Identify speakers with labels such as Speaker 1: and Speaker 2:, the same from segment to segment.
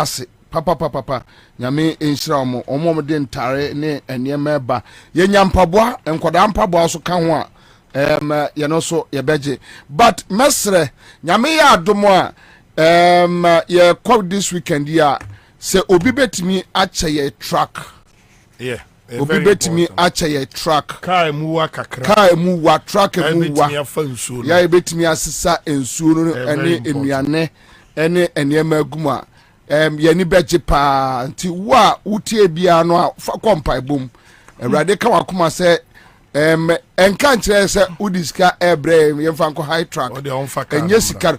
Speaker 1: ase papa nyame enhyira omo de ntare ne enema ba ye nyampaboa enkoda mpaboa so ka ho a ye no so ye beje but mesre nyame ya adomo a ye come this weekend ya se obi betimi ache ye track obi betimi ache ye track
Speaker 2: kai muwa kakra
Speaker 1: kai muwa track muwa ya betimi asesa ensuo no ene enuane ene enema aguma yani beje pa nti wa utie bia no a kompai bom awrade ka wakoma se enka nkyere se udiska ebre yemfa nko high track enye sikar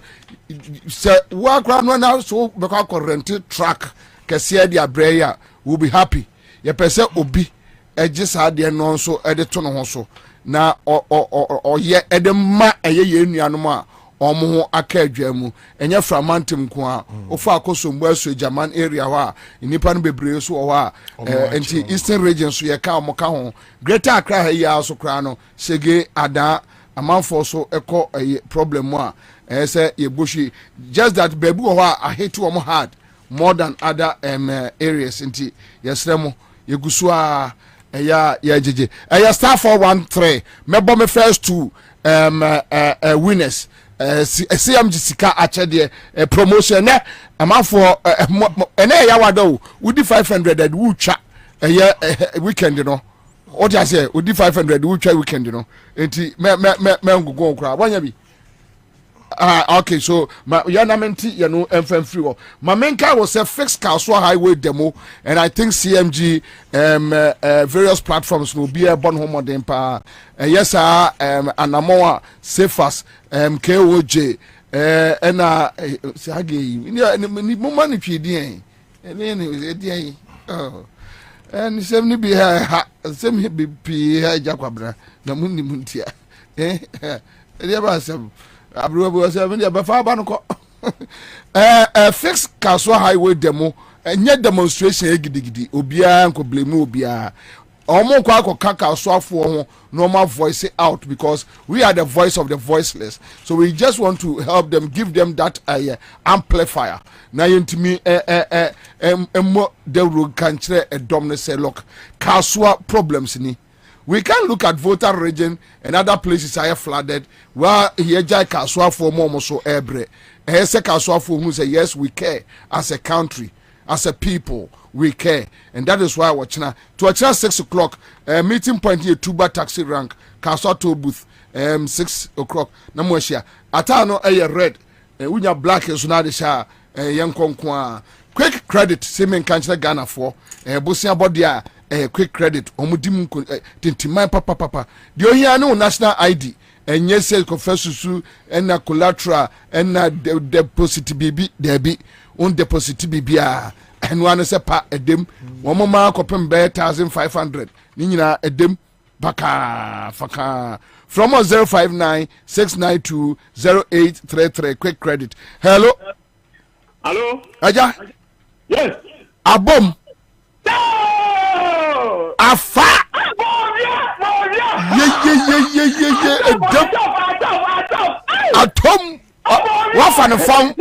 Speaker 1: se wa kra no na so be kwa rent track kese dia bre ya will be happy ye pese obi eje sa de no so ede to no ho so na ye ede ma eye ye nuanom a omo ho aka adwamu enye framantem ko a ofa akosombo aso German area wa nipa no bebre so wo a enti eastern region so ye ka omo ka ho greater Accra ya so kra no sege ada amanfo so eko problem a say ye boshi just that bebu wo a hate omo hard more than other areas enti yesremo yegusu a ya jeje star 413 mebo me first two winners CMG sika achede promotion na amafo ene ya wado udi 500 wu twa weekend no o dia say udi 500 wu twa weekend no enti me ngugo nkra wanya bi okay so ya na menti ya no emfam free wo ma menka was a fixed Kaswa highway demo and I think CMG various platforms will be a bon home den pa yes anamoa safas KOJ na sage ni moma ni twedin ni edin and sem ni bi ha sem bi pi ha Kwabena na munni muntia dia ba sem abro bo se me be fa ba no ko fix Kaswa highway demo enye demonstration gidigidi obia nko blame obia omo kwa akọ Kaswa afọ ho normal voice out because we are the voice of the voiceless, so we just want to help them, give them that amplifier na yentimi the road country dominate say look Kaswa problems ni. We can look at voter region and other places are flooded where here jai Kaswa for more so ebre. Say Kaswa for who say yes we care as a country, as a people we care, and that is why watching to watch 6 o'clock meeting point here Tuba taxi rank Kaswa toll booth 6 o'clock na mo share atano red unya black is na de sha yankonkwa quick credit semen kanche Ghana for bosia body a quick credit omudim tintimai papa the ohia no national ID enye say confessusu na collateral na deposit bibi debi on deposit bibia and one say pa edem wo mama kopem be 1500 ni nyina edem baka faka from 059-692-0833 quick credit. Hello aja
Speaker 3: yes
Speaker 1: abom afa ye atom wafa the form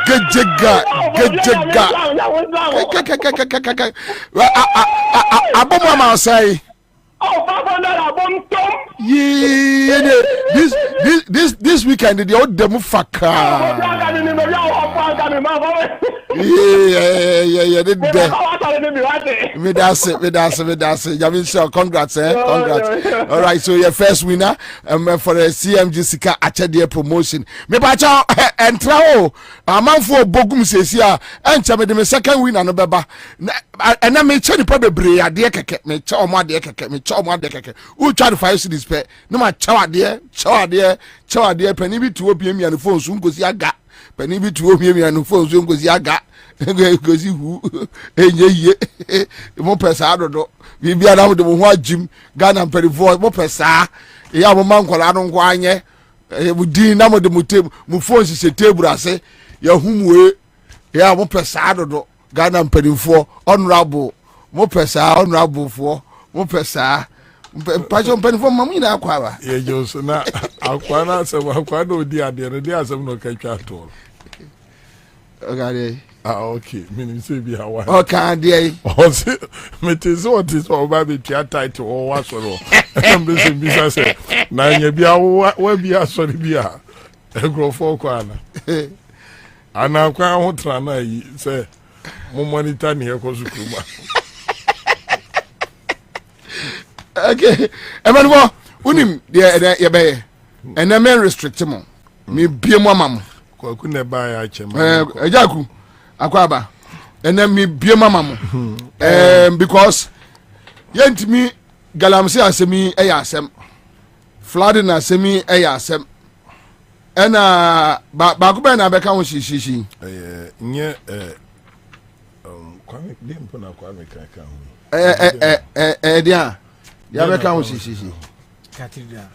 Speaker 1: gejega abom ma say this weekend the old demo faka me that's Jamin sir congrats congrats all right so your first winner for the CMG sika achede promotion me ba cha entra o amanfo bogum sesia encha me the second winner no beba na me che ni pa bebre ade keke me cha o ma ade keke u try to 5 cities pe no ma cha ade pani bi tuo pie mi an phone so ngosi aga pani bi tuo pie mi an phone so ngosi aga ngosi hu enye mo pesa dodo bi bia na mo de mo ho agim Ghana perifo mo pesa ya mo mankola no nko anye bu din na mo de mo phone si table ase ya humwe ya mo pesa dodo Ghana perifo honorable mo pesa honorable fo mo pesa Pacho penfo mamina kwa ba.
Speaker 2: Ye Johnson na Akwana se akwana odi ade no dia asem no katwa to.
Speaker 1: Okay.
Speaker 2: Okay. Meaning say be hawa.
Speaker 1: Okay, dey.
Speaker 2: O se meteze o ti so ba be tia title o wa so ro. Em be se say na nya bia wa bia so bia. Egrofo kwana. Ana kwa ho tra na yi say mo monitor ne ekosu kuma.
Speaker 1: Okay. Emmanuel, unim ye be and a man restrict mo. Me bie mo amam.
Speaker 2: Kwaku ne ba ya chema.
Speaker 1: Ejaku akwaba. And then me bie mo amam. Because yentimi galamse asemi asem. Flooding asemi asem. Ena ba ko be na be ka ho shishi.
Speaker 2: Nye kwame dempo na kwame kan ho.
Speaker 1: Dia. Ya be ka ho shishi.
Speaker 3: Cathedral.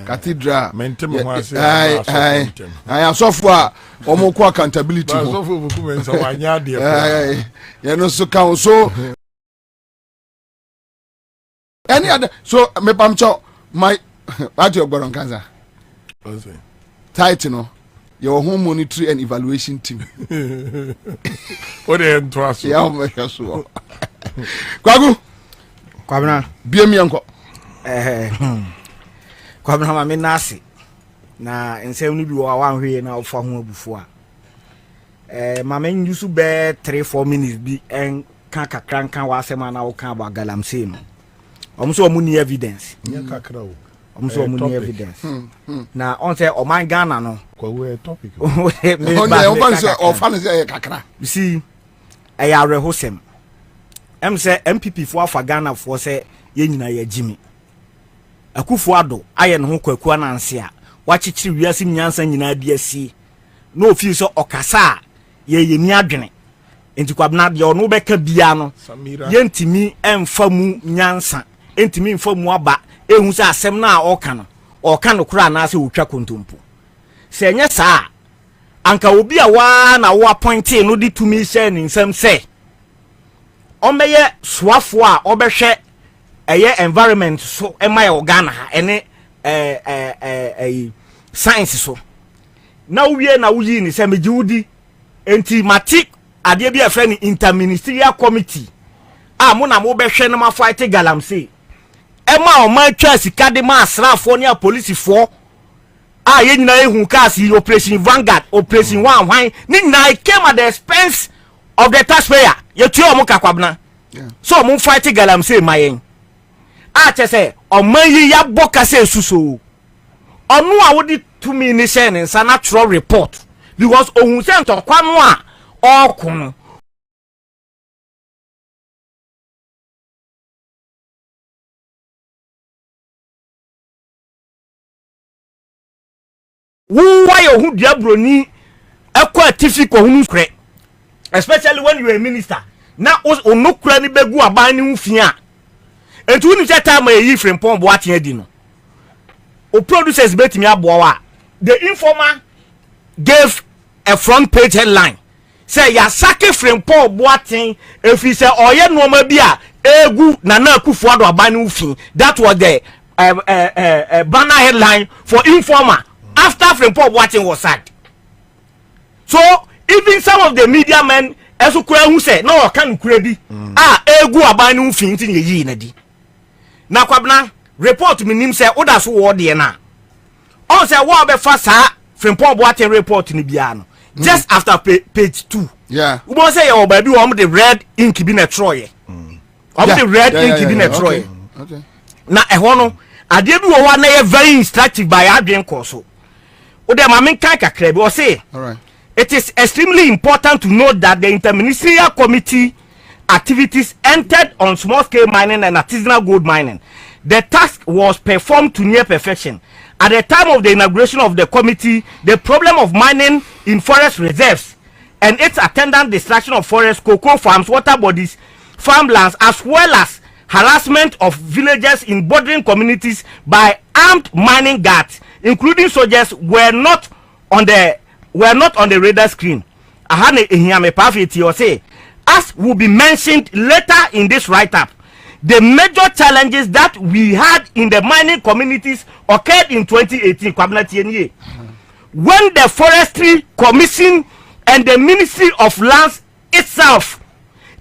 Speaker 1: Cathedral.
Speaker 2: Mentem ho ase.
Speaker 1: Ai asofo a omo ko accountability ho.
Speaker 2: Asofo buku mensa wanya de.
Speaker 1: Ya no so ka so. Any other so me pamcho my what you gboron kanza.
Speaker 2: Ose.
Speaker 1: Title no your home monitoring and evaluation team.
Speaker 2: What dey to aso.
Speaker 1: Ya o me so. Kwagu
Speaker 3: Kwabena
Speaker 1: biem yanko.
Speaker 3: Kwabena ma me nase na ensem no bi wo wanhwe na ofa ho abufu a ma men yusu be 3-4 minutes bi en kan kakran kan wa asema na wo kan ba galamsey no omso omuni evidence
Speaker 2: Nya kakra wo
Speaker 3: omso omuni evidence na on say o man Ghana no
Speaker 2: kwa we topic
Speaker 1: On say kakra
Speaker 3: you see eya rehosem say MPP for afa Ghana for say ye nyina ye jimi akufo ado aye no ho kwaku ananse a wachichiri wiase nyansa nyina di asi no ofi so okasa ye ni adwene enti Kwabena de ono beka bia no ye ntimi emfa mu nyansa ntimi emfa mu aba ehu se asem na oka no kura na se otwa kontompo se enye saa anka obi a wa na wo appointee no di tumi share ni nsem se omeye soafo a obehwe eye environment so ema ya Ghana ha ene science so na uwie na uyi ni se mejiudi enti matik ade bia friend interministerial committee mo na mo behwe na ma fight galamsey ema o ma twa sika de ma asrafo ne police fo ye nyina ehun kasi operation Vanguard operation one hwan ni nyina came at the expense of the taxpayer ye tu o mo ka Kwabena so mo fight galamsey mayen chese o mayi ya boka se suso onu a wodi to me ni share ni sa natural report because ohun se ntokwa no a okunu why ohun diabroni ekwa atifi ko hunu kre especially when you are a minister na onukura ni begu aban ni hufia enti woni che time e yi frimpon bo aten adi no o producers betimi aboa the informer gave a front page headline say ya sake frimpon bo aten efi say oye noma bi a egu na akufo ado aban ni hufin that was the banner headline for informer after frimpon bo aten was sacked. So even some of the media men esu kura hu say na o kan kura bi egu aban ni hufin tin yi na di na Kwabena report minim say oda so wo de na on say wo be fa sa frimpon bo aten report ni bia no just after page 2 we bo say your baby wo the red ink bi na troye the red ink bi na troye
Speaker 1: okay
Speaker 3: na ehwo no ade bi wo wa na very instructive by adwen course o de ma men kan kakra bi o say
Speaker 1: all right
Speaker 3: it is extremely important to note that the interministerial committee activities entered on small-scale mining and artisanal gold mining. The task was performed to near perfection. At the time of the inauguration of the committee, the problem of mining in forest reserves and its attendant destruction of forests, cocoa farms, water bodies, farmlands, as well as harassment of villagers in bordering communities by armed mining guards, including soldiers, were not on the radar screen. Ahane ehia me pafeti o say as will be mentioned later in this write-up, the major challenges that we had in the mining communities occurred in 2018. Kwabena tienye. When the Forestry Commission and the Ministry of Lands itself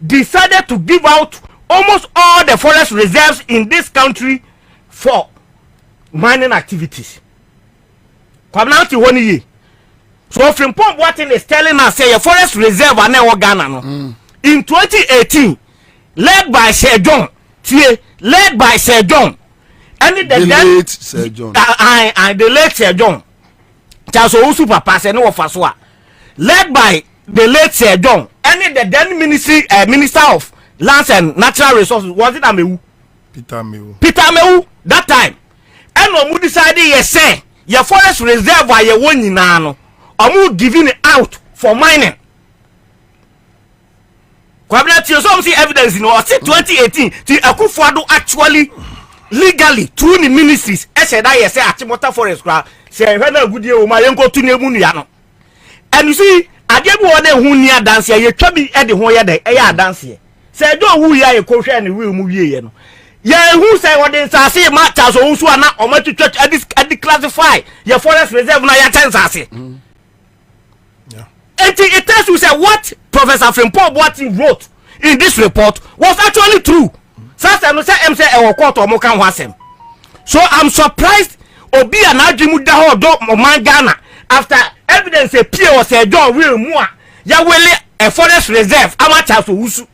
Speaker 3: decided to give out almost all the forest reserves in this country for mining activities. Kwabena tienye. So Frimpong Boateng is telling us say a forest reserve are now Ghana no. In 2018, led by Sir John, led by Sir John, and the late Sir John, the late Sir John, Charles Owusu Papa say no ofaswa, led by the late Sir John, and the then Minister of Lands and Natural Resources, was it Amewu? Peter Amewu that time, and no mu decided yes say your forest reserve are your one no. Amu giving it out for mining. Kwabena tiyo so see evidence in our 2018 the Akufo-Addo actually legally through the ministries said that yes say Achimota forest gra say na gudie o ma yenko tu nemu nua no. And you see adebu ode hu nia dance ye twa bi e de ho ye de e ya dance ye. Say do hu ya ye ko hwe ne wi mu wie ye no. Ye hu say wode nsase ma cha so nsu ana o ma twetwa adi classify ye forest reserve na ya tensase. It tells you say what Professor Frimpong Boateng wrote in this report was actually true. So I'm surprised Obi and Ajimu Daho do man Ghana after evidence appear was a John real mua Yawele a forest reserve amateur so usu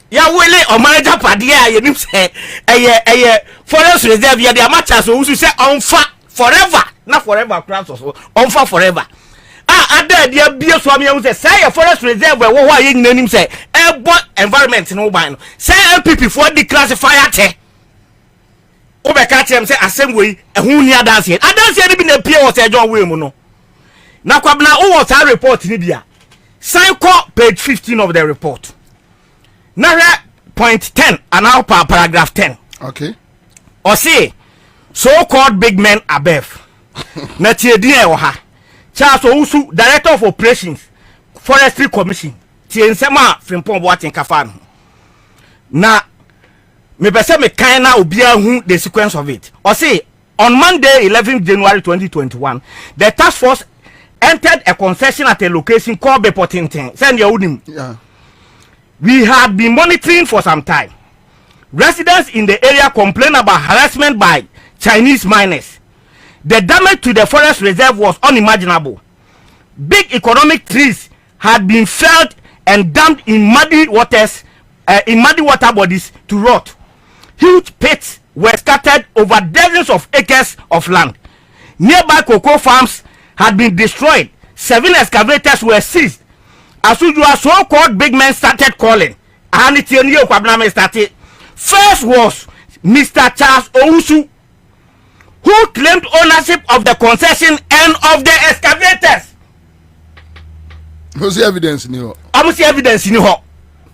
Speaker 3: Yawele or manager padia you say a forest reserve ya the amateur so usu say on forever not forever crowds or on forever. Ada dia bia so am say a forest reserve we wo aye nyinanim say ebo environment no ban no say MPP for declassify ate obeka tiem say assembly ehun ni adanse ni bi na pie wo say John we mu no na Kwabena wo was a report ni bia sign page 15 of the report na point 10 and now paragraph 10
Speaker 1: okay
Speaker 3: or say so called big men above na tie din e wo ha Charles Owusu, Director of Operations, Forestry Commission. Tiensema Frimpong Boateng kafa no. Na me pese me kan na obia hu the sequence of it. Or say on Monday 11 January 2021, the task force entered a concession at a location called Bepotinten. Send your udim. Yeah. We had been monitoring for some time. Residents in the area complained about harassment by Chinese miners. The damage to the forest reserve was unimaginable. Big economic trees had been felled and dumped in muddy water bodies to rot. Huge pits were scattered over dozens of acres of land. Nearby cocoa farms had been destroyed. 7 excavators were seized. As usual, so-called big men started calling. First was Mr. Charles Owusu, who claimed ownership of the concession and of the excavators.
Speaker 1: What's the evidence in here?
Speaker 3: I see evidence in here.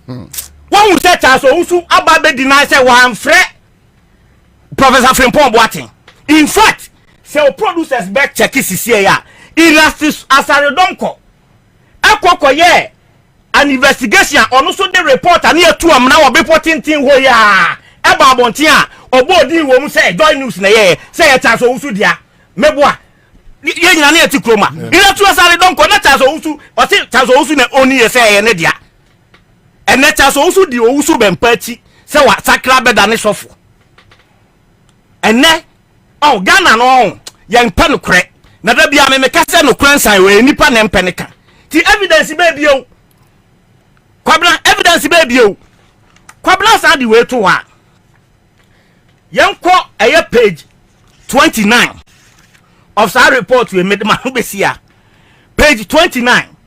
Speaker 3: One who said Charles Owusu Ababe denies say one fret Professor Frimpong Boateng. In fact, say producers back check is here. Elastis Asaredonko. Akoko ye an investigation on also the report and here 2 am now reporting thing ho ya. Eba bontia obodi wo mu say joy news na ye say Charles Owusu dia meboa ye nyina na etikroma ina tu asare don ko na Charles Owusu o say Charles Owusu na oni ye say ye ne dia ene Charles Owusu di Owusu bempachi say wa sakra beda ne sofo ene oh Ghana no ye mpa no kre na da bia me ka say no kransan we nipa na mpa ne ka ti evidence be bio Kwabena evidence be bio Kwabena sa di we to wa Yanko a page 29 of our report we made Manubesia. Page 29.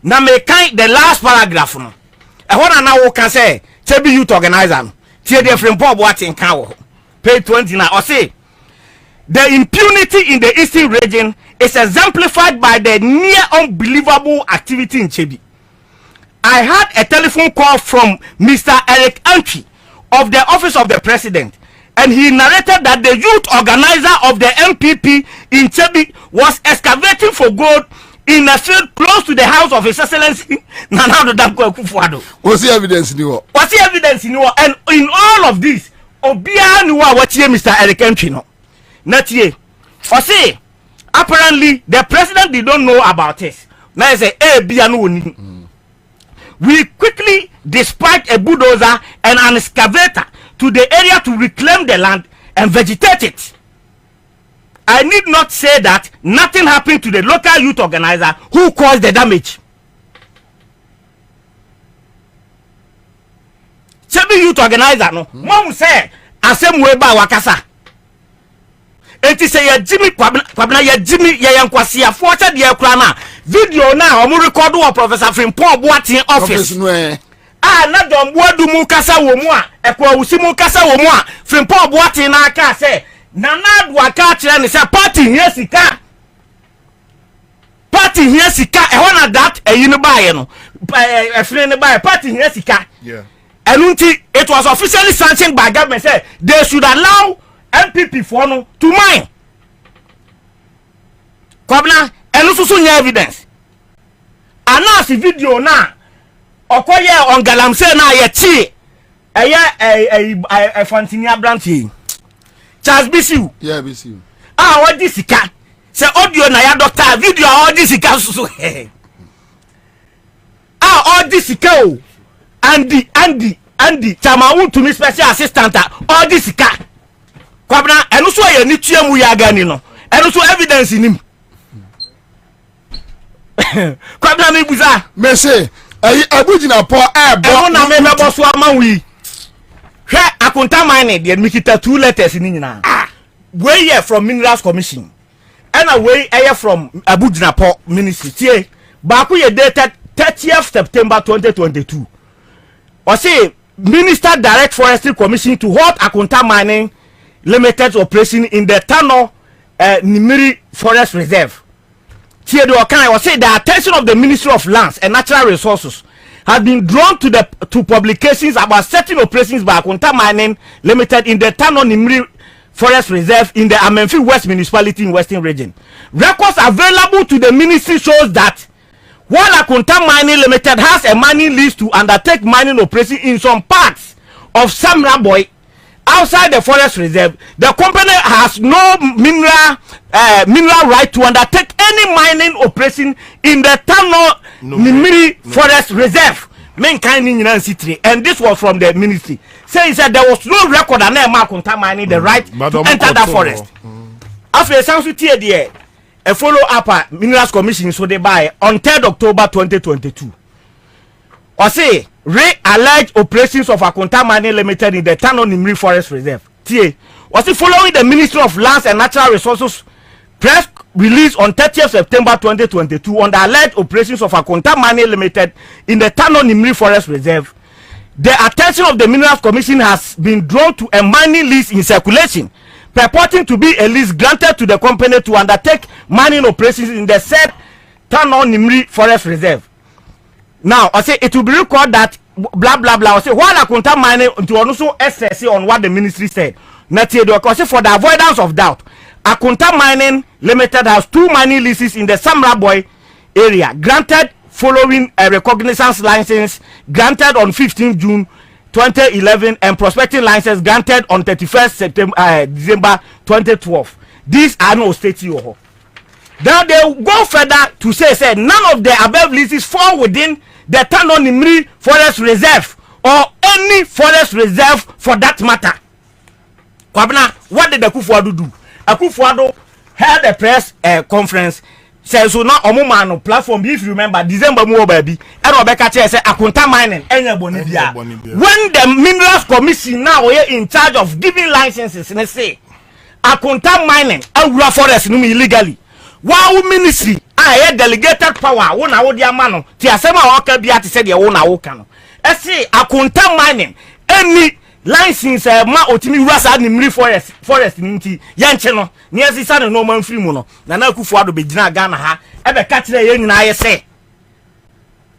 Speaker 3: Na me kind the last paragraph no. E ho na now can say Chebi youth organizer. Tie the Frimpong Boateng kan. Page 29 or say the impunity in the eastern region is exemplified by the near unbelievable activity in Chebi. I had a telephone call from Mr. Eric Antwi of the office of the president. And he narrated that the youth organizer of the MPP in Chebi was excavating for gold in a field close to the house of His Excellency Nana Addo Dankwa Akufo-Addo.
Speaker 1: What's the evidence ni wo?
Speaker 3: What's the evidence ni wo? And in all of this, Obia ni wo watie Mr. Eric Entry no. Natie. Say apparently the president did not know about it. Now I say, bia no oni. We quickly dispatched a bulldozer and an excavator to the area to reclaim the land and vegetate it. I need not say that nothing happened to the local youth organizer who caused the damage. Sebi youth organizer no, mom say asem we ba wakasa. Enti say ya Jimmy Kwabena ya Jimmy ya yankwasi afo cha de kura na video na omo record wo Professor Frimpong Boatin office. Na John Boadu mu kasa wo mu a ekwa wusi mu kasa wo mu a Frimpong Boatin na aka say Nana Addo aka kire ne say party here sika e na that eyi ne baaye no efre ne baaye party here sika.
Speaker 2: Yeah.
Speaker 3: Enunti it was officially sanctioned by government say they should allow MPP for no to mine. Kwabena enususu nya evidence. Anasi video na okoye on galamse na ye chi eye Fantini Abranti. Charles Bisiu.
Speaker 1: Yeah, Bisiu.
Speaker 3: Odi sika. Se audio na ya doctor video odi sika susu. Odi sika o. Andy chama won to me special assistant odi sika. Kwabena enusu ye ni tuamu ya gani no. Enusu evidence nim. Kwabena me buza.
Speaker 1: Me say abujina po
Speaker 3: bo na me mebo so amanwi. Hwe akunta mine de me kita 2 letters ni nyina. We here from Minerals Commission. And we here from Abujina Po Ministry. Tie ba ku ye dated 30th September 2022. O say Minister Direct Forestry Commission to halt Akunta Mining Limited operation in the Tano Nimiri Forest Reserve. Tie do kan o say the attention of the Ministry of Lands and Natural Resources has been drawn to publications about certain operations by Akunta Mining Limited in the Tano Nimiri Forest Reserve in the Amenfi West Municipality in Western Region. Records available to the ministry shows that while Akunta Mining Limited has a mining lease to undertake mining operation in some parts of Samra Boy outside the forest reserve, the company has no mineral right to undertake any mining operation in the Tano Nimiri Forest Reserve. And this was from the ministry. Saying that there was no record and Akunta Mining the right to enter that forest. After a Sansu TDA, a follow up Minerals Commission so they buy on 3rd October 2022. Or say alleged operations of Akunta Mining Limited in the Tano Nimiri Forest Reserve. TA was it following the Ministry of Lands and Natural Resources press release on 30th September 2022 on the alleged operations of Akunta Mining Limited in the Tano Nimiri Forest Reserve. The attention of the Minerals Commission has been drawn to a mining lease in circulation purporting to be a lease granted to the company to undertake mining operations in the said Tano Nimiri Forest Reserve. Now, I say it will be recorded that blah blah blah. I say while Akunta Mining to also assess on what the ministry said. Now, for the avoidance of doubt, Akunta Mining Limited has 2 mining leases in the Samra Boy area granted following a recognizance license granted on 15 June 2011 and prospecting license granted on 31st December 2012. These are no state here. Now they go further to say none of the above leases fall within the Tano Nimiri Forest Reserve or any forest reserve for that matter. Kwabena, what did Akufo-Addo do? Akufo-Addo held a press conference. Says so now omumano platform if you remember December mo baby and Rebecca say Akunta Mining enya bonibia. When the Minerals Commission now are in charge of giving licenses and they say Akunta Mining awura forest no illegally. Wow ministry I delegated power wona wo dia ma no ti asema o ka bia ti say de wo na wo ka no. E say Akunta Mining any license ma otimi wura Nimiri forest nti yanche no ne asisa no man free mu no na Akufo-Addo be gina Ghana ha e be ka kire ye nyina ye se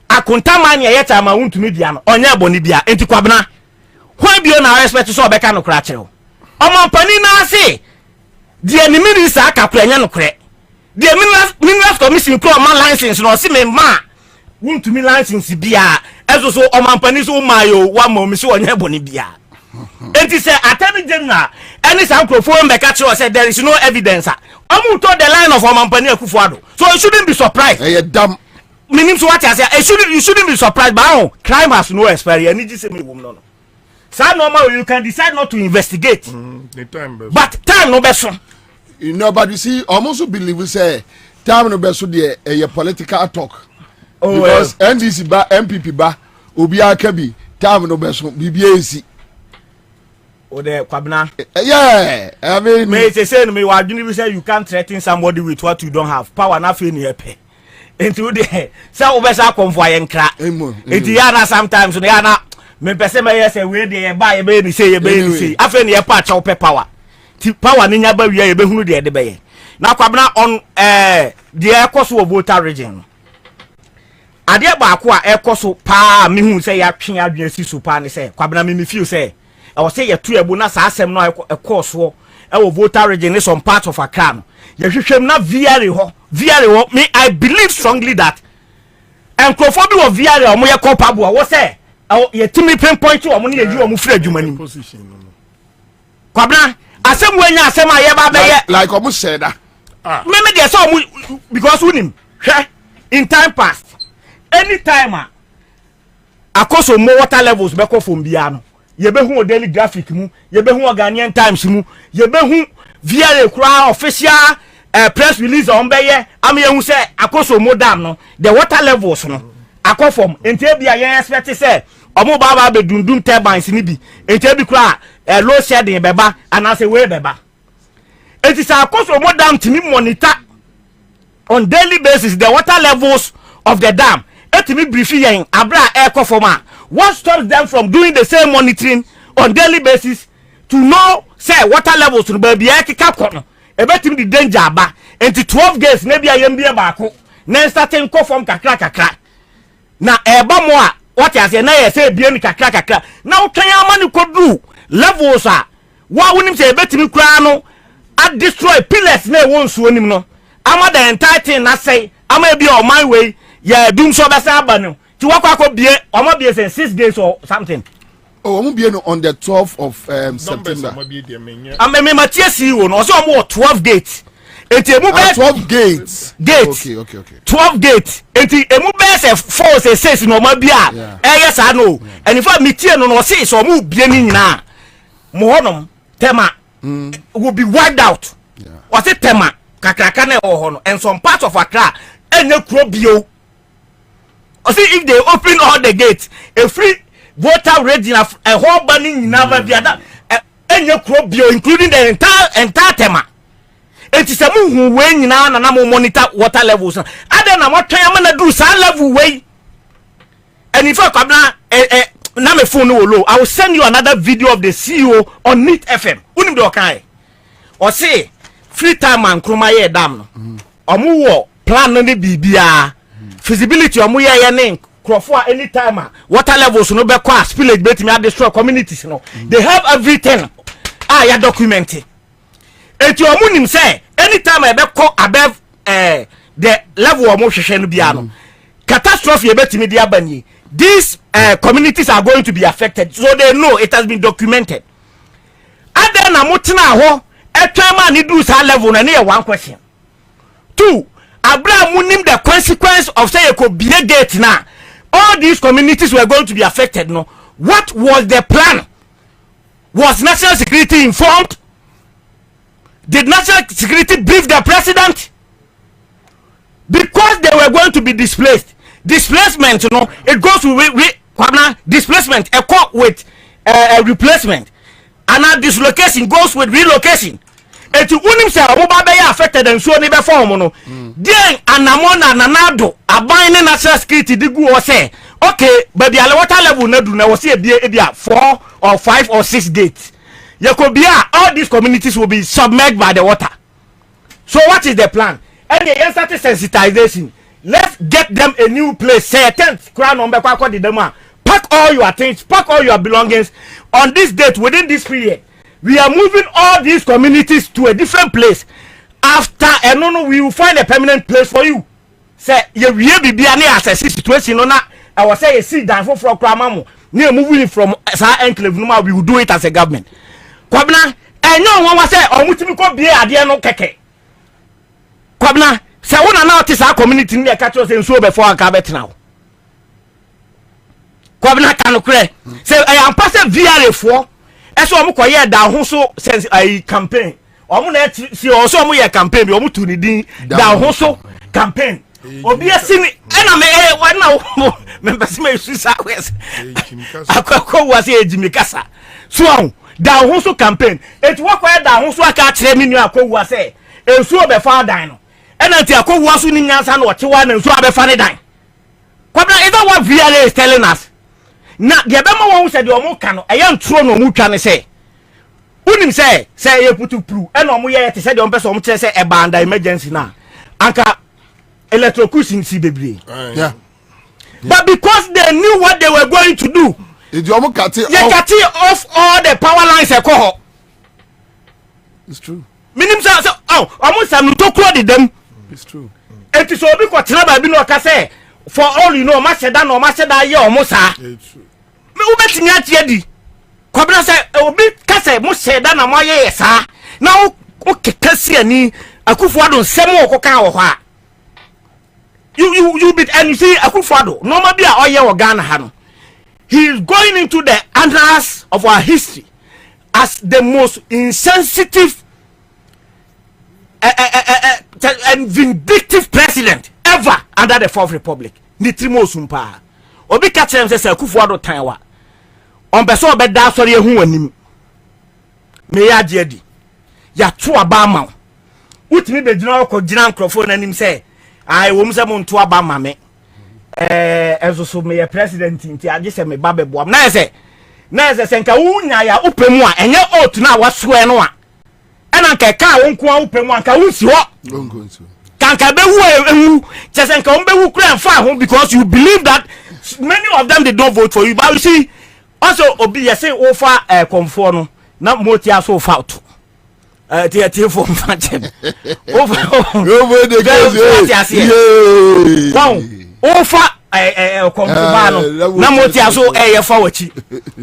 Speaker 3: Akunta Mining ye ta ma wuntumi bia no onye boni bia enti Kwabena hwan bio na respect so be ka no kra kire o omampani na ase de Nimiri sa ka kra nya no kre the minerals commission pro man license no see me ma won't me license bia ezo so omampani so mayo wa mo mi so onye boni bia enti say attorney general any some microphone be catch us say there is no evidence omu to the line of omampani Akufo-Addo, so you shouldn't be surprised. Damn meaning so what I say you shouldn't be surprised, but crime has no expiry. And it say me no so normal you can decide not to investigate
Speaker 2: the time
Speaker 3: but time no beso.
Speaker 1: You know, but you see, almost believe we say time no beso there a political talk. Oh, because NDC ba MPP ba obi akabi time no beso BBAC.
Speaker 3: Oh, the Kwabena.
Speaker 1: Yeah, I mean,
Speaker 3: may say no me wa adwini say you can't threaten somebody with what you don't have. Power na fe ni epe. Into the say obesa konfo ayenkra. Enti ya na sometimes no ya na me pese me yes we dey ba ye be ni say afa ni e pa cha power. Ti power ni nya ba wi ye be hunu de be ye. Na Kwabena on the ekoso of voter region. Ade ba ko a ekoso pa me hu say ya twen adwen si so pa ni say Kwabena me feel say I was say you two ebu na sa asem no a course wo e wo voter region some part of Accra no ye hwehwem na viare ho me I believe strongly that enkrofo bi wo viare o mo ye culpable wo say ye timi pinpoint o mo ne ye ji o mo fira adwuma nim Kwabena asem wo nya asem a ye ba be ye
Speaker 1: like o mo said that
Speaker 3: me dey say o mo because unim hwe in time past anytime akoso mo water levels be ko from bia no yebehu daily graphic mu yebehu Ghanaian Times mu yebehu via kura official press release on beye am yehu say akoso modam no the water levels no akofom ente bia ye expect say omo baba be dundun turbines ni bi ente bi kura low shedding beba anase we beba it is akoso modam timi monitor on daily basis the water levels of the dam etimi briefing yen abra ekofoma. What stops them from doing the same monitoring on daily basis to know say water levels to be kika kono e betim the danger ba enti 12 gates na bia yem bia baako na starting ko form kakra na eba mo a what you say na ye say bia ni kakra na utwan amani kodu levels a wa wonim say e betim kura no a destroy pillars na e wonsuo nim no ama the entire thing na say ama bia o my way ya dum so be say aba no ti wakwa bie omo bie say 6 days or something.
Speaker 1: Oh, omo bie no on the 12th of September.
Speaker 3: Me matie si wo no so omo 12 gates. Enti emu be
Speaker 1: 12 gates. Okay.
Speaker 3: 12 gates. Enti emu be say 4 say 6 no ma bia. Yes I know. And if I metie no say so omo bie ni nyina. Mo honom tema will be wiped out. O say tema kakraka na ho no and some parts of Accra enye kuro bio. See if they open all the gates, a free voter region of a whole burning never be other including the entire tema. It is a move who when now and monitor water levels. I don't know what I'm gonna do some level way. And if I come now my phone low, I will send you another video of the CEO on Neat FM. Unim do okay. Or say free time and Kromaye dam. Omu plan no ni bibia. Feasibility omo ye ne crofo anytime water levels no be kwa spillage betimi destroy communities no they have everything ya documented eti omo nim say anytime e be ko above the level omo hwehwe no bia no catastrophe e betimi dia bani these communities are going to be affected so they know it has been documented ada na motena ho etwema ni do sa level na ne one question. 2 Abraham munim the consequence of say you could be a gate now. All these communities were going to be affected. No, what was the plan? Was national security informed? Did national security brief the president? Because they were going to be displaced. Displacement, you know, it goes with displacement, with replacement, and now dislocation goes with relocation. Et you unim say oba be affected and so ni be form no den anamona nanado abane national security digu o say okay baby ale water level na du na wo say ebia 4 or 5 or 6 gates yakobia all these communities will be submerged by the water. So what is the plan? And the start sensitization, let's get them a new place. Say a tent crown on the pack all your things, pack all your belongings on this date within this period. We are moving all these communities to a different place. after no we will find a permanent place for you say ye wie bibia na assess situation no na I was say you sit down for krama mo moving from sa enclave no we will do it as a government Kwabena enyo won wa say omutimi ko bie ade no keke Kwabena say wona na oti sa community ni e ka cho say nso be for aka betena Kwabena kanokre say I am pass VRA for eso omukoye da ho so sense campaign omu na si oso omu ye campaign bi omu tu ni din da ho so campaign obi asini ena me wana me pese me susa wes akoko was ejimikasa so da ho so campaign et wakoye da ho so aka kire mi nu akowu ase ensu obefa dan no ena ti akowu aso ni nyansa na ochewa na ensu abefa ne dan Kwabena is that what VRA is telling us na de be ma won se de omu ka no eye ntro no omu twa ne se unim say ye putu pru ena omu ye te se de omu pese omu kire se e banda emergency na anka electrocution si bebre
Speaker 1: yeah
Speaker 3: but because they knew what they were going to do
Speaker 1: did you cut
Speaker 3: off all the power lines echo
Speaker 1: it's true
Speaker 3: minim say omu sam no to kro de dem
Speaker 1: it's true
Speaker 3: it is obi ko tena ba bi no ka say for all you know ma sheda ye omu sa
Speaker 2: it's true
Speaker 3: me ubetimi atie di Kwabena say obi ka say mo sheda na mo ye sa na o kekasi ani akufo ado nsem o koka wo ha you bit and you see Akufo-Addo normal be oye wo Ghana ha no he is going into the annals of our history as the most insensitive and vindictive president ever under the Fourth Republic ni trimo sumpa obi ka kire say Akufo-Addo tanwa on be so obeda sori ehu anim me ya je di ya to aba ma utimi be gina ko gina nkrofo na nim say I wom se mo nto aba ma me ezo so me president nti age se me ba bebo na se nka wunya ya upemu a enye otu na wasoe no a ena nka wo nko a upemu anka wunsi ho kanka be wu che se nka wo be wu kura fa ho because you believe that many of them did not vote for you but you see also obi ye say ofa comfort no na moti aso fa out tie for mfache over
Speaker 1: the case
Speaker 3: wow ofa komfuba no na moti aso ye fa wachi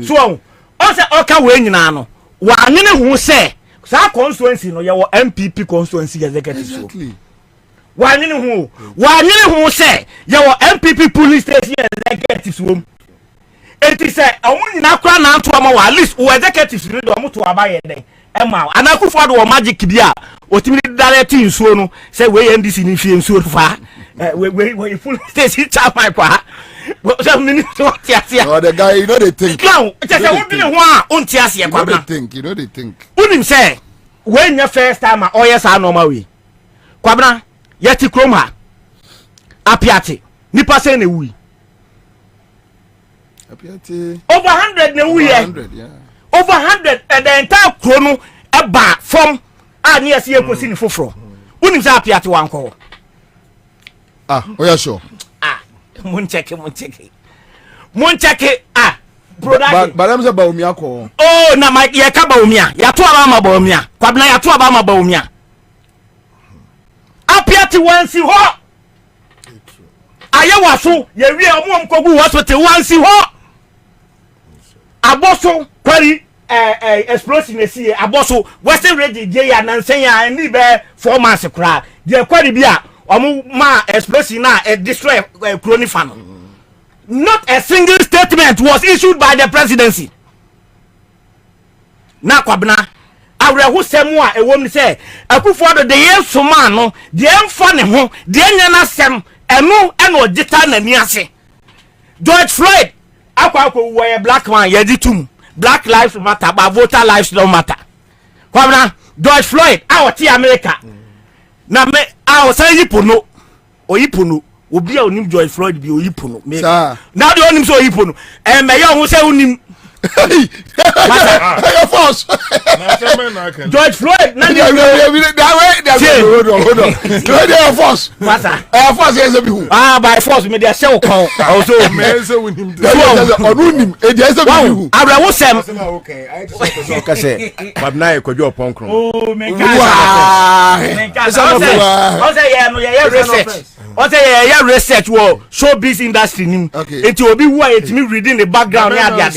Speaker 3: so on say oka we nyina no wa nwene hu say sa constituency no ye wo MPP constituency executive so wa nwene hu say ye wo MPP police station executive so it is say awun nyina kra na anto ama wa at least wo executive no do amoto aba ye den Emma, and Akufo-Addo wa magic bia otimi direct nsuo no say we NDC ni fie nsuo fa we full station chapa kwa so mini to tiasia
Speaker 1: oh the guy you know they think
Speaker 3: now just say won ho a on tiasia kwa
Speaker 1: they think you know they think
Speaker 3: unim say when your first time or yes are normal way Kwabena yeti krom ha apiate nipa say na wi
Speaker 1: apiate
Speaker 3: over 100 na wi
Speaker 1: 100 yeah
Speaker 3: over 100 and the entire chrono eba from ani ase ekosi ni foforo unim say apiate wanko
Speaker 1: oh yeah sure
Speaker 3: mun check brother
Speaker 1: but am say Baumia ko
Speaker 3: oh na ma ye ka Baumia ya to aba ma Baumia Kwabena ya to aba ma Baumia apiate wansi ho aye waso ye wi omo mkogu hospital wansi ho aboso kwari explosion esi aboso western region je ya nansen ya ni be 4 months kra je kwari bia omo ma explosion na destroy cronifano not a single statement was issued by the presidency na Kwabena awrehu semu a ewom ni say Akufo-Addo de yesoma no de emfa ne ho de nya na sem eno eno gita na ni ase George Floyd akwa wo black man yedi tum black lives matter but voter lives don't matter Kwabena George Floyd awoti America na me say yipono oyipono obi a onim George Floyd bi oyipono me na de onim so oyipono me ya hu say onim
Speaker 1: Force.
Speaker 3: George Floyd.
Speaker 1: Hold on. Air Force. Air Force is a people.
Speaker 3: By force, me they say also.
Speaker 2: Me with him.
Speaker 1: Onunim. It is a people.
Speaker 3: I will say.
Speaker 4: Okay, I say. But now you could do a punk.
Speaker 3: Oh, me research wo showbiz industry nim enti obi wu a etimi reading the background ya dia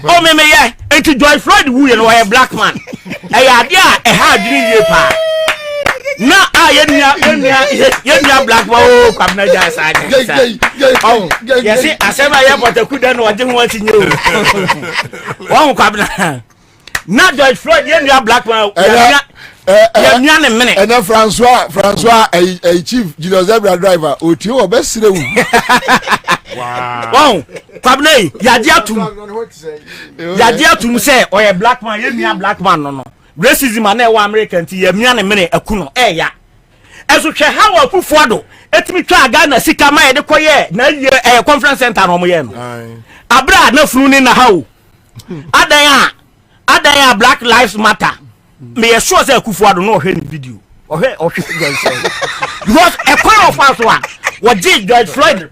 Speaker 3: oh me ye enti George Floyd wu ye no a black man e ya dia e ha dini ye pa na a ye black man oh Kwabena Ansah oh yes asema ye potaku da no oje ho atinye o Kwabena na George Floyd ye black man ya ne minute
Speaker 1: and then François a chief Julius Zebra driver oti o be sire wu
Speaker 3: wow Kwabena ya dia tum say o black man ye nua black man no racism na e wa American ti ya nua ne minute akuno ya eso hwe ha wa Kufuado etimi twa aga na sika ma ye de koye na ye conference center no mo ye no abra na funu ni na hawo adan Black Lives Matter me ye sure say Kufuado no hwe ni video because a call of us what did George Floyd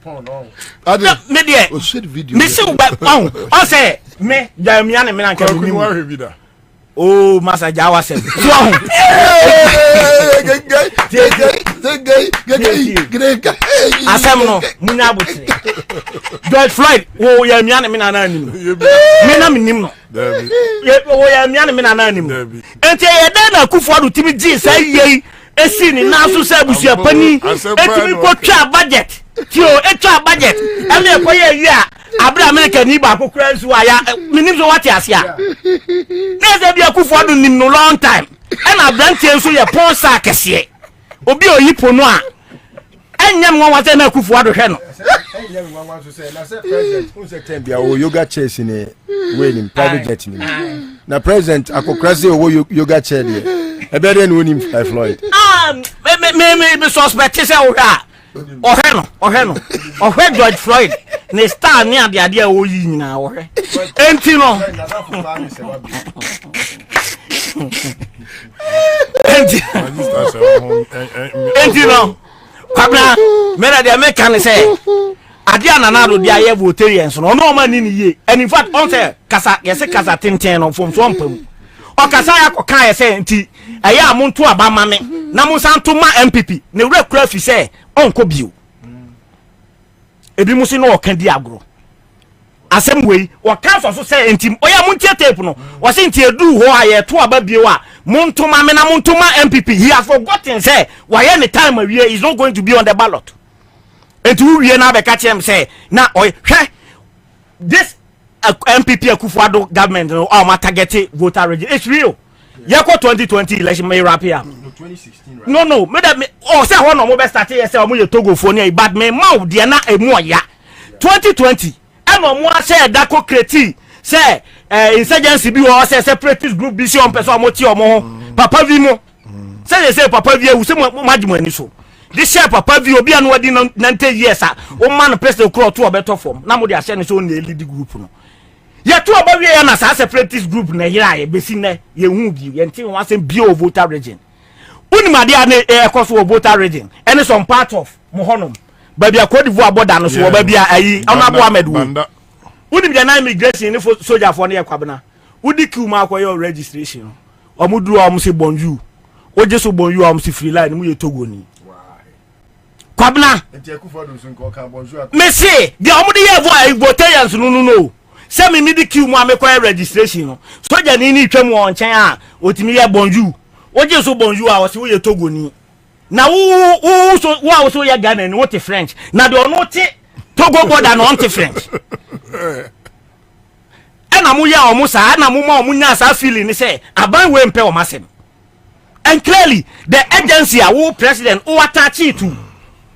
Speaker 3: me there me see on say me Damian me na kan oh masa jawa sem asem no munya botire George Floyd wo ya miane me na na nim me na minim no wo ya miane me na na nim enti ye da na Kufuado timi ji sai yei esi ni na so sai busia pani etimi ko twa budget tio etwa budget ele ko ye yi a abra America ni ba kokura nsu aya minim so wati asia neze bia Kufuado nim no long time and abrantie nso ye pon sa kese obi oyipo no a enyam nwa wate na Kufuado hwe no
Speaker 4: enyam nwa wan so say na say president who say tem bia o yoga chairs ni we ni private jet ni na president akokrase o yoga chair de e be dey no nim Floyd
Speaker 3: me suspect say o hwe George Floyd ne star ni ade o yi nyina o hwe enti no enti no Kwabena me dey make can say ade ananado dia ye votarians no no man ni ye and in fact on say kasa yese kasa tenten no from so ampam o kasa ya kokan yese enti eya amonto abama me na mo santo ma MPP ne wura kura fi say onko bio ebi musi no okan di agro asem wei o kan so say enti oya montie tape no o se enti edu ho aye to aba bio a montoma me na montoma MPP he has forgotten say why any time we is not going to be on the ballot and to we na be catch him say na hwe this MPP Kufuado government no our target voter registration it's real ye ko 2020 election me rap here
Speaker 4: 2016 right
Speaker 3: no me that me say one no mo be start here say o mo ye Togo fo ni but me ma de na emu oya 2020 e no mo say da ko create say insurgency bi wo say separatist group bi si on person mo ti omo papa vi mo say papa vi e se mo magimo ani so this share papa vi obi anu wadi 90 years o man president kro to obeto form na mo de ase ne so na lead group no ye to oba wi ya na separatist group na hira ye besi na ye hu bi ye ntin wan say bi o voter region unimade ane ekoso voter region any some part of mohonom ba bia Cote d'Ivoire border no so ba bia ayi onabo amedu unim the na immigration ni soldier for na Kwabena udi kiuma akoyo registration omuduru omse bonju oje so bonju omse free line mu ye Togo ni Kwabena
Speaker 4: enti Kufuado nso nko ka bonju
Speaker 3: me say the omude ye voters no say me need kiuma amekoyo registration no soldier ni twam won chen a otimi ye bonju oje so bonju a wo se wo ye Togo ni na wo so ye Ghana ni wo te French na de ono te Togo border no on te French na mu ya omusa na mu ma omunya sa feeling say aban we mpe omasem and clearly the agency who president who attach it to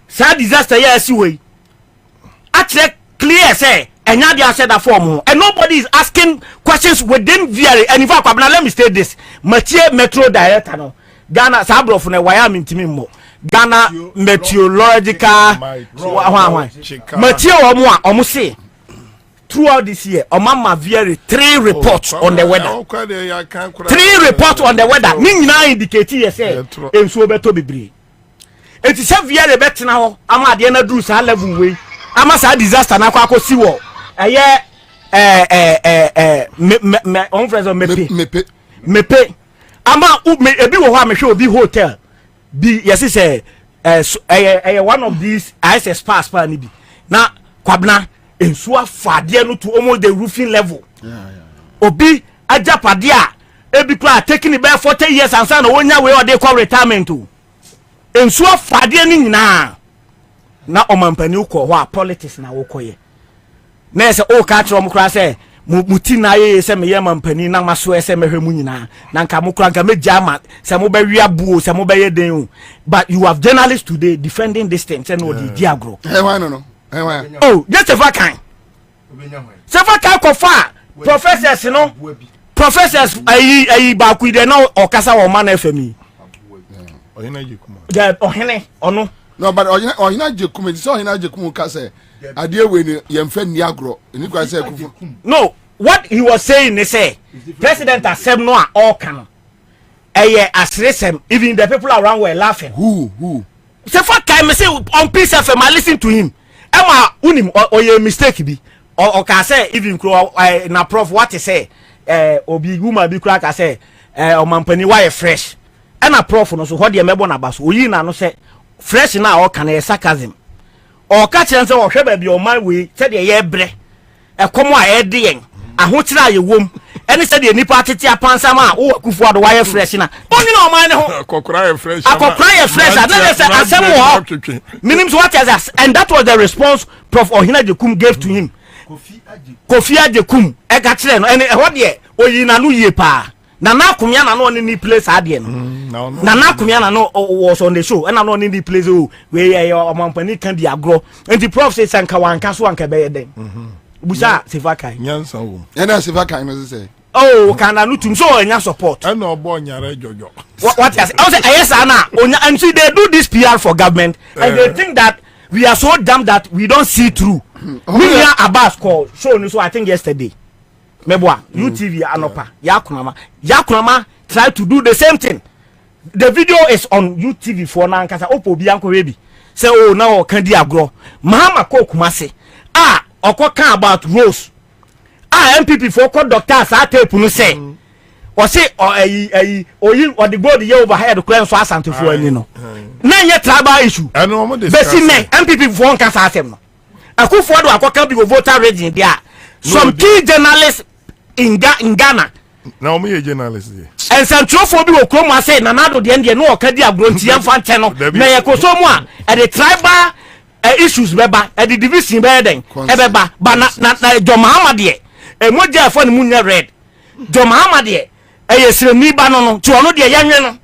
Speaker 3: sa disaster yes we actually clear say enya dia said that form and nobody is asking questions within VR and in fact Kwabena let me state this Matie Metro director no Ghana sabro for na wire mintimi mo Ghana meteorological Matie omo say throughout this year Omama very 3 reports on the weather 3 reports on the weather me nyina indicate here say ensuo beto bebre enti se via le betena ho ama de na duru sa level we ama sa disaster na kwa akosi wo eye on friends mepe ama ebi wo ho amehwe obi hotel bi yes say one of these ISS pass pa ni bi na Kwabena ensuo afade no to almost the roofing level obi ajapade a ebi kra taking it by 40 years and say na wonya we or dey call retirement o ensuo afade ni nyina na omampani ukọ ho a politics na wokoye na say o ka tro mo kra say muti na ye say me ye mampani na maso say mehwe mu nyina na nka mo kra nka meja ma say mo be wi abuo say mo be ye den o but you have journalists today defending this thing say no di diagro
Speaker 1: no
Speaker 3: oh just a vacan sefa kai ko fa professors no professors ayi ba ku de na okasa wo ma na fami
Speaker 2: ohina jekuma
Speaker 3: ja ohene ono
Speaker 1: no but ohina jekuma so ohina jekuma ka say ade we ni yemfa ni agro ni kwa say kufu
Speaker 3: no what he was saying is say president asem no a all can asresem even the people around were laughing
Speaker 1: who
Speaker 3: sefa kai me say on peace FM I listen to him Emma unim oye mistake bi o ka say even kro na prof what say obi guma bi kra ka say o mampani why fresh e na prof no so ho de mebo na baso oyi na no say fresh na o ka na sarcasm o ka kire say o hwe ba bi o man we say de ye bre e komo a e de yen ahokira ye wom ene say de nipa tete apansa ma o akufu ado why fresh na oni na o man ne ho
Speaker 2: akokra ye fresh
Speaker 3: and then say asem minimum what is and that was the response Prof Ohina Jekum gave to him Kofi Ajekum e ka kire no ene e ho de oyi na no ye pa na akumya na no ni place ade no na akumya na no was on the show and na no ni place o we omampani kan di agro and the prof say sanka wanka so anka be den busa sevakai
Speaker 2: nyansa wo
Speaker 1: ena sevakai no say
Speaker 3: oh kana no tum so enya support
Speaker 2: and no boy nyare jojo
Speaker 3: what I say yes na and see they do this PR for government and they think that we are so dumb that we don't see through we hear Abbas call show no so I think yesterday meboa UTV anopa yakunama try to do the same thing the video is on UTV for na nkasa opo bi anko we bi say oh now kan di agro mahama ko kumase oko kan about Rose MPP for call doctors a tape no say o say oyi or the board ye overhead the claim so asante for ani no na nye tribal issue besi me MPP for nkasa asem no akufo do akoka bi voter region there some key journalists in Ghana
Speaker 2: na o me journalists there
Speaker 3: and centrofo bi okromo say na nado de no okadi agronti yamfa nche no na ye koso mu a the tribal issues beba the division be den ebeba ba na John Mahama de moja afọ ni munya red John Mahama de yesremi ba no ti ono de yanwe no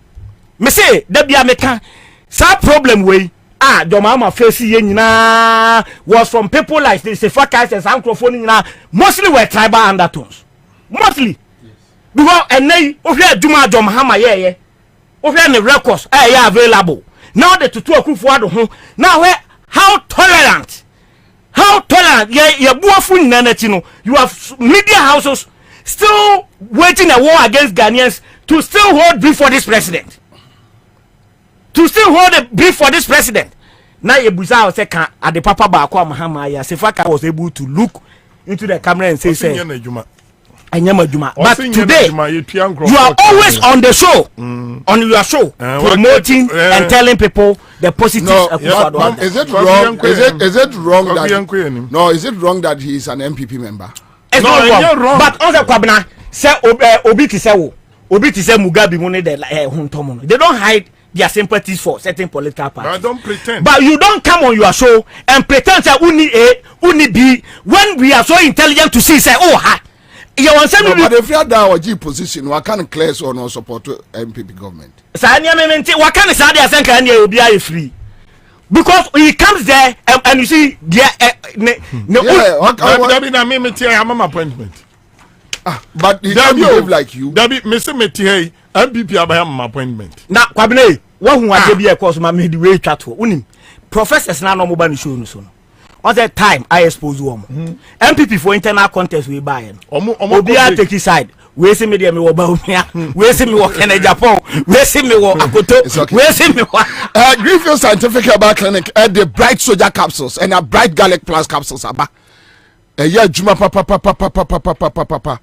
Speaker 3: me say da bia meka sa problem we John Mahama face ye nyina was from people like the Sefakai and Sankrofoni nyina mostly were tribal undertones mostly because eney o hwe aduma John Mahama ye o hwe ne records available now the tutu akufo ado ho now where how tolerant ye buafu nanati no you have media houses still waging a war against Ghanaians to still hold beef for this president now ye buza say can at the papa ba kwa Mahama ya Sefaka was able to look into the camera and say but today you are always on the show on your show promoting and telling people the positives
Speaker 1: is it wrong is it wrong that he is an MPP member?
Speaker 3: It's not wrong but on the Kwabena say obi ti say Mugabe money the huntomo they don't hide their sympathies for certain political parties.
Speaker 2: Don't pretend.
Speaker 3: But you don't come on your show and pretend that uni A, uni B when we are so intelligent to see say you want to
Speaker 1: but if you are that G position, what can clear or no support to MPP government?
Speaker 3: What can say they think and you be free? Because he comes there and you see there
Speaker 2: I'm an appointment.
Speaker 1: But he don't behave like you.
Speaker 2: That be Mr. Metier MPP am appointment.
Speaker 3: Now Kwabena what who are be cause ma me the way chat unim professors na no mo ba ni show no so no on that time I expose them. MPP for internal contest we buy. Obia take his side. We see me there me wo Baumia. We see me wo Kenya Japan. We see me wo Akoto. We see me wo
Speaker 1: Greenfield Scientific Herbal Clinic at the Bright Soldier capsules and a Bright Garlic Plus capsules aba. Yeah, Juma papa.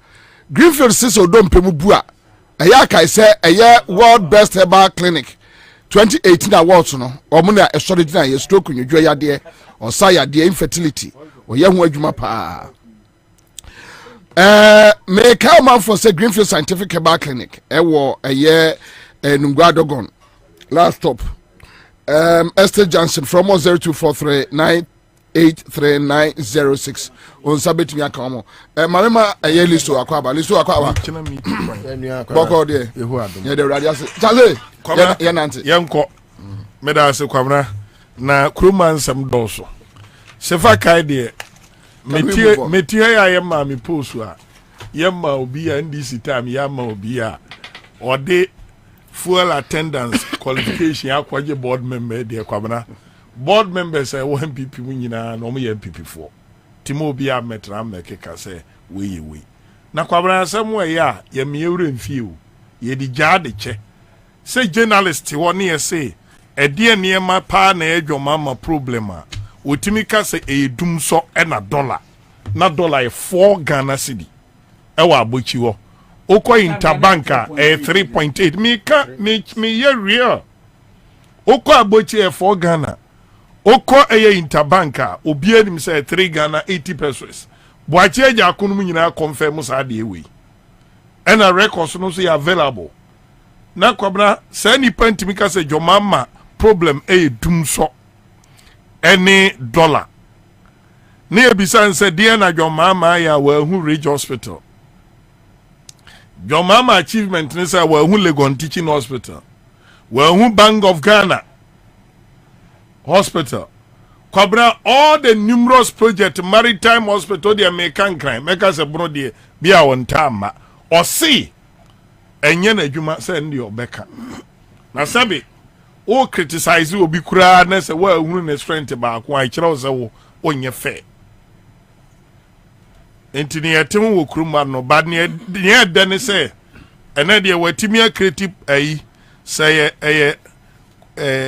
Speaker 1: Greenfield says Odom Pemubua. A kai say a World Best Herbal Clinic 2018 awards no. Omuna a solid na ye stroke in your joy dear or saya dear infertility or young Juma pa. May come out for say Greenfield Scientific Herbal Clinic. War a year Nungwadogon. Last stop. Esther Johnson from 0243 983 on sabit mi akamo. Marema a year listo akwaba. Boko de. Yeah, the radio. Chale.
Speaker 2: Yanko. Meda se kwamra na kruman sam doso. Sefa kai de. Metie ya yema mi posu a yema obi a ndc time yema obi a ode fuel attendance qualification akwaje board member de kwabana board members say wo MPP mu nyina na omo ye MPP for timo obi a metra mekeka say we na kwabana asem we ya ye me ewure mfie o ye di jade che say journalist wo ne ye say e de niema pa na edwoma problem a wotimi ka se edum so e na dollar na dollar 4 Ghana cedi e wa abochi wo oko interbanka 3.8 me ye real oko abochi 4 Ghana oko interbanka obi anim say 3 Ghana 80 pesos boachi eja akonum nyina confirm sa de ewe e na records no so ya available na kwabna say ni pantimi ka se jomama problem edum so any dollar. Near beside said, dear na your mama ya who Ridge Hospital. Your mama achievement nisa who Legon Teaching Hospital. Who Bank of Ghana Hospital. Kwabra all the numerous projects, maritime hospital, the American crime, make us a brody be our tama or see. And yen you must send your Becca. Now, Sabi. O criticize you be kura na say well who na strength ba kwa kira say onye fair entini etem wo kuruma no bad ne den say ena de watimi creative ayi say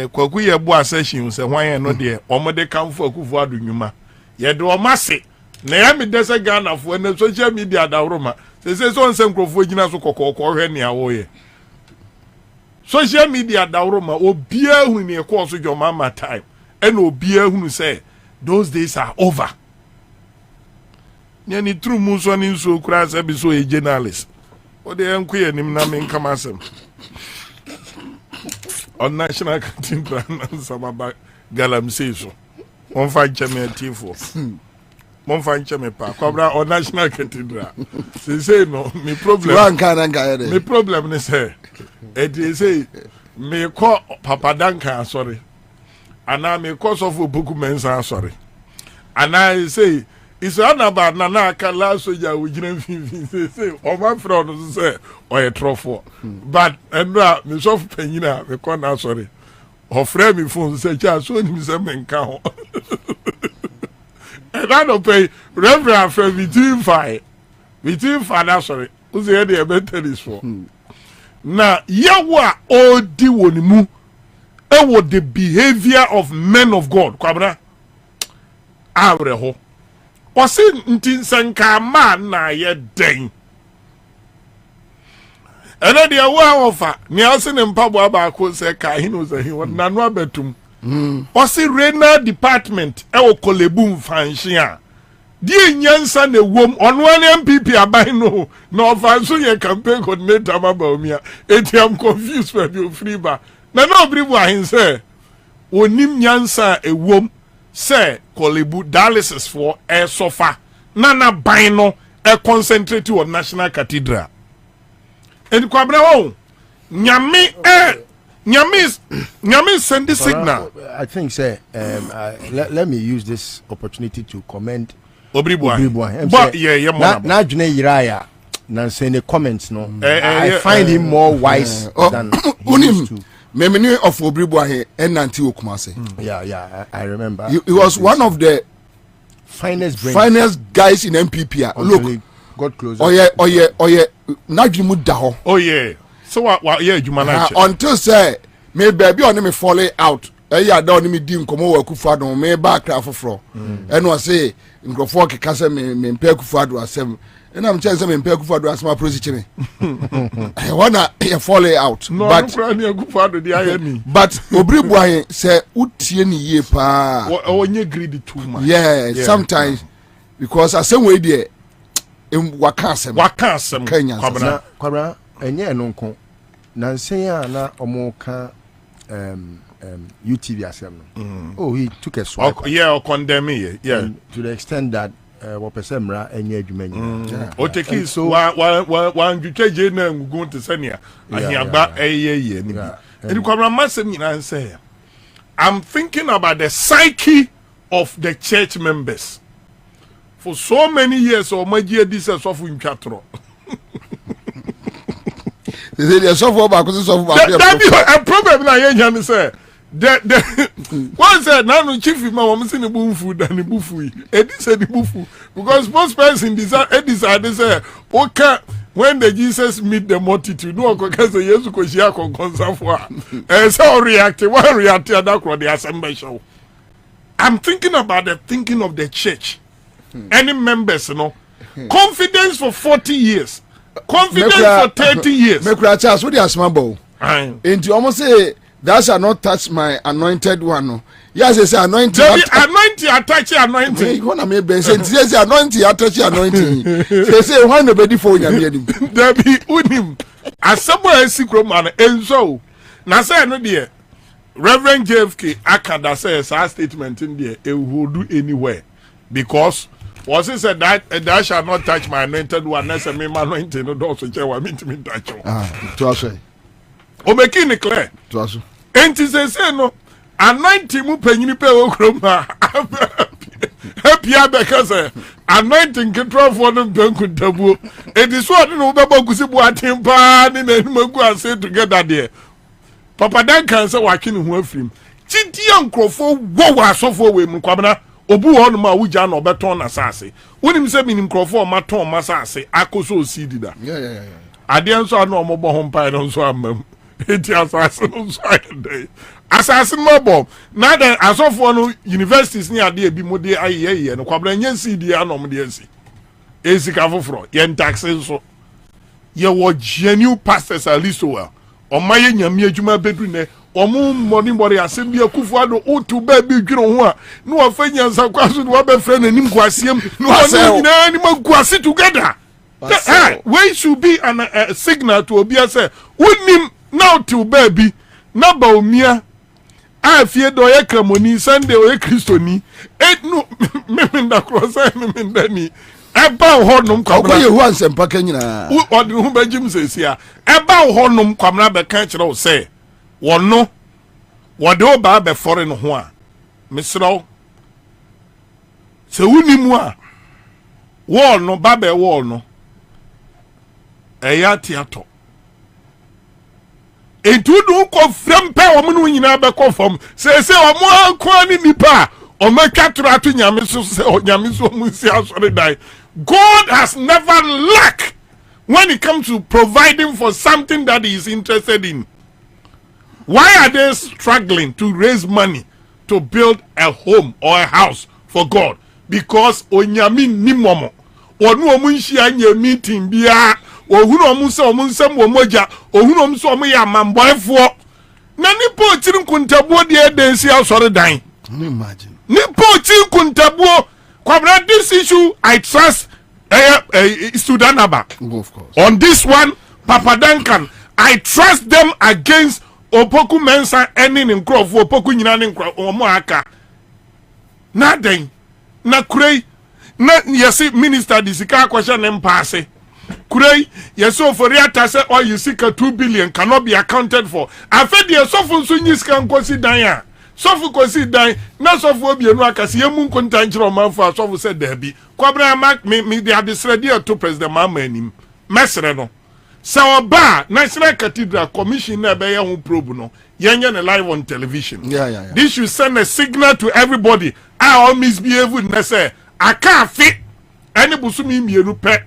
Speaker 2: kwaku ye bo aseshin say hwan no de omode kamfo akufo adunwuma ye de o mase na ya me dese Ghana fo na social media da woroma say so nsem krofo gina so kokoko hwe ne awo ye social media dauroma obia hu ne ko so your mama time and obia hu say those days are over nyani true muso ni so kura say be so a journalist o de enko ye nim na men kama asem on national cathedral na sababa galamsey so on fa cheme tifo mon fa cheme pa kwabra on national cathedral say no me problem me problem ni say it say me call Papa Danka sorry and I me cause of book mensa sorry and I say it's anaba na aka la soja we gina say o ma friend say o ye trofo but endra me so penyina me call na sorry o friend me phone say cha so ni say me nka ho and I don't pay reverend friend between five sorry who say dey better this for na yawa odi wonimu e the behavior of men of God kwabra awreho o se ntinsanka ma na ye den ene de wa ofa ni ase ne mpabo abako se ka hinu ze hi nanu abetum o se renal department e wo kolebu mfanhia die nyansa na wom ono an MPP aban no na ofanso ye campaign coordinator mabawumia etiam confused for the free ba na no bribu ahin say onim nyansa ewom say kolebu dialysis for air sofa na ban no e concentrate on national cathedral and kwabra wo nyame send the signal.
Speaker 4: I think say let me use this opportunity to commend
Speaker 2: Obribwa.
Speaker 4: Na dwene yiraya na say the comments no. I find him more wise than
Speaker 1: used to. Memini of Obribwa he enanti okumase.
Speaker 4: Yeah, I remember.
Speaker 1: He was one of the finest guys in MPP. Look,
Speaker 4: got closer.
Speaker 1: Oh yeah. Not you mudaho.
Speaker 2: Oh yeah. So what? Yeah, you manage.
Speaker 1: Until say me baby on me falling out. I don't me dim come over Kufado, me back half of floor. And was say, in Grofok Casa me pay Kufado as seven. And I'm chasing me pay Kufado as my position. I wanna fall out.
Speaker 2: No, but Kufado the irony.
Speaker 1: But Obribway say, Utieni ye pa.
Speaker 2: Oh, you greedy too much.
Speaker 1: Yeah, sometimes because I same way there in Wakasem. Kenya.
Speaker 4: Kwabena, enye nonko. Nansenya na omoka UTV asem no. Oh, he took a swipe.
Speaker 2: Or condemn me. Yeah.
Speaker 4: And to the extent that wapesemra enye adwuma.
Speaker 2: O take it so one you change na go to senior. Ahia ye ni. And Kwabena masem nyina say, I'm thinking about the psyche of the church members. For so many years or my dear this is of Ntwatro.
Speaker 1: They say so back
Speaker 2: that a problem na yen say the one said now chief man we say the bufu than the bufu e say the bufu because most person decide say okay when the Jesus meet the multitude no go say Jesus ko shia ko consafo so react that crowd the assembly show. I'm thinking about the thinking of the church. Any members, confidence for 40 years. Confidence for 30 years.
Speaker 1: Make a chance with the asmabo. And you almost say, thou shalt not touch my anointed one. Yes, it's anointing.
Speaker 2: Anointing, attach anointing.
Speaker 1: You want to make bench. Yes, anointing, attach anointing. They say, why nobody for you?
Speaker 2: There be unim. As somewhere secret man, and so. Now say, no, dear. Reverend JFK Akada says our statement in there, it will do anywhere. Because was it said that thou shall not touch my anointed one, unless I mean my anointing, no, also check what I mean to me touch.
Speaker 1: To us,
Speaker 2: O making it clear.
Speaker 1: to us.
Speaker 2: And to say, no, anointing mu penny pay okroma. Happy because anointing control for them don't tabu. It is what no baba gusibu atimpa ni na magu ase together there. Papa dan kan say wakin hu afrim. Chidi ankrofo wo asofo we mu Kwabena. Obu honu ma wuja na obeton na sase. Wonim se minim krofo ma ton ma sase akoso osidi da.
Speaker 1: Yeah.
Speaker 2: Ade nso anu omobo ho mpa no nso amam. Eti asase no nso ayede. Asase no bomb. Na the asofo no universities ni ade ebi mo de ayeye no Kwabena nyansi di anom de ansi. Esika foforo ye ntaxe nso. Ye wo genuine pastors at least well. Omaye nyame adwuma bedu ne omo money asem bi akufu ado otu ba bi dwiro ho a no afanya nsakwaso no ba frɛ nanim kwasiem no nyina ni magwase together. We should be a signal to obia say wonim now to baby na ba omia afie do ye kramoni Sunday o ye kristoni no memenda cross memenda ni eba honum Kwabena
Speaker 1: ye hu ansempa ka nyina
Speaker 2: o de hu bajim sesia eba honum Kwabena be kan kire o say wono wode oba be fore no ho a mesro se wunimu a wall no ba be wall no eya tiato entudu ko frempe o mu no nyina be ko fam se o mo akwa ni nipa o makatro atu nyame so se o nyame so mu si asore dai. God has never lacked when it comes to providing for something that he is interested in. Why are they struggling to raise money to build a home or a house for God? Because onyami ni momo. Onu omunshi anya meeting bia. Ohunu omunse omunsem wo moja. Ohunu omunse omu ya mamboefo. Na nipo chiri kuntabuo de densi asore dan.
Speaker 1: Imagine.
Speaker 2: Nipo chiri kuntabuo. Kwabena, this issue I trust Sudanaba.
Speaker 1: Of course.
Speaker 2: On this one, Papa Duncan, I trust them against Opoku Mensa ending in crop for Opoku Yinanin Omoaka. Nothing. Na Kure, not yesi minister disika question and pass. Kure, yeso for Riata say, oh, you seek a 2 billion cannot be accounted for. I fed the Sofun Sunis can consider. Sofu kosi dan na sofu obi enu akase yemu kontanchiro manfo sofu said there be Kwabena mark me they have decided to president mama anim mesre no sa oba National Cathedral Commission na be ye ho probe no yenye na live on television.
Speaker 1: Yeah.
Speaker 2: This should send a signal to everybody. I all misbehave na say aka afi ene busumi mienu pe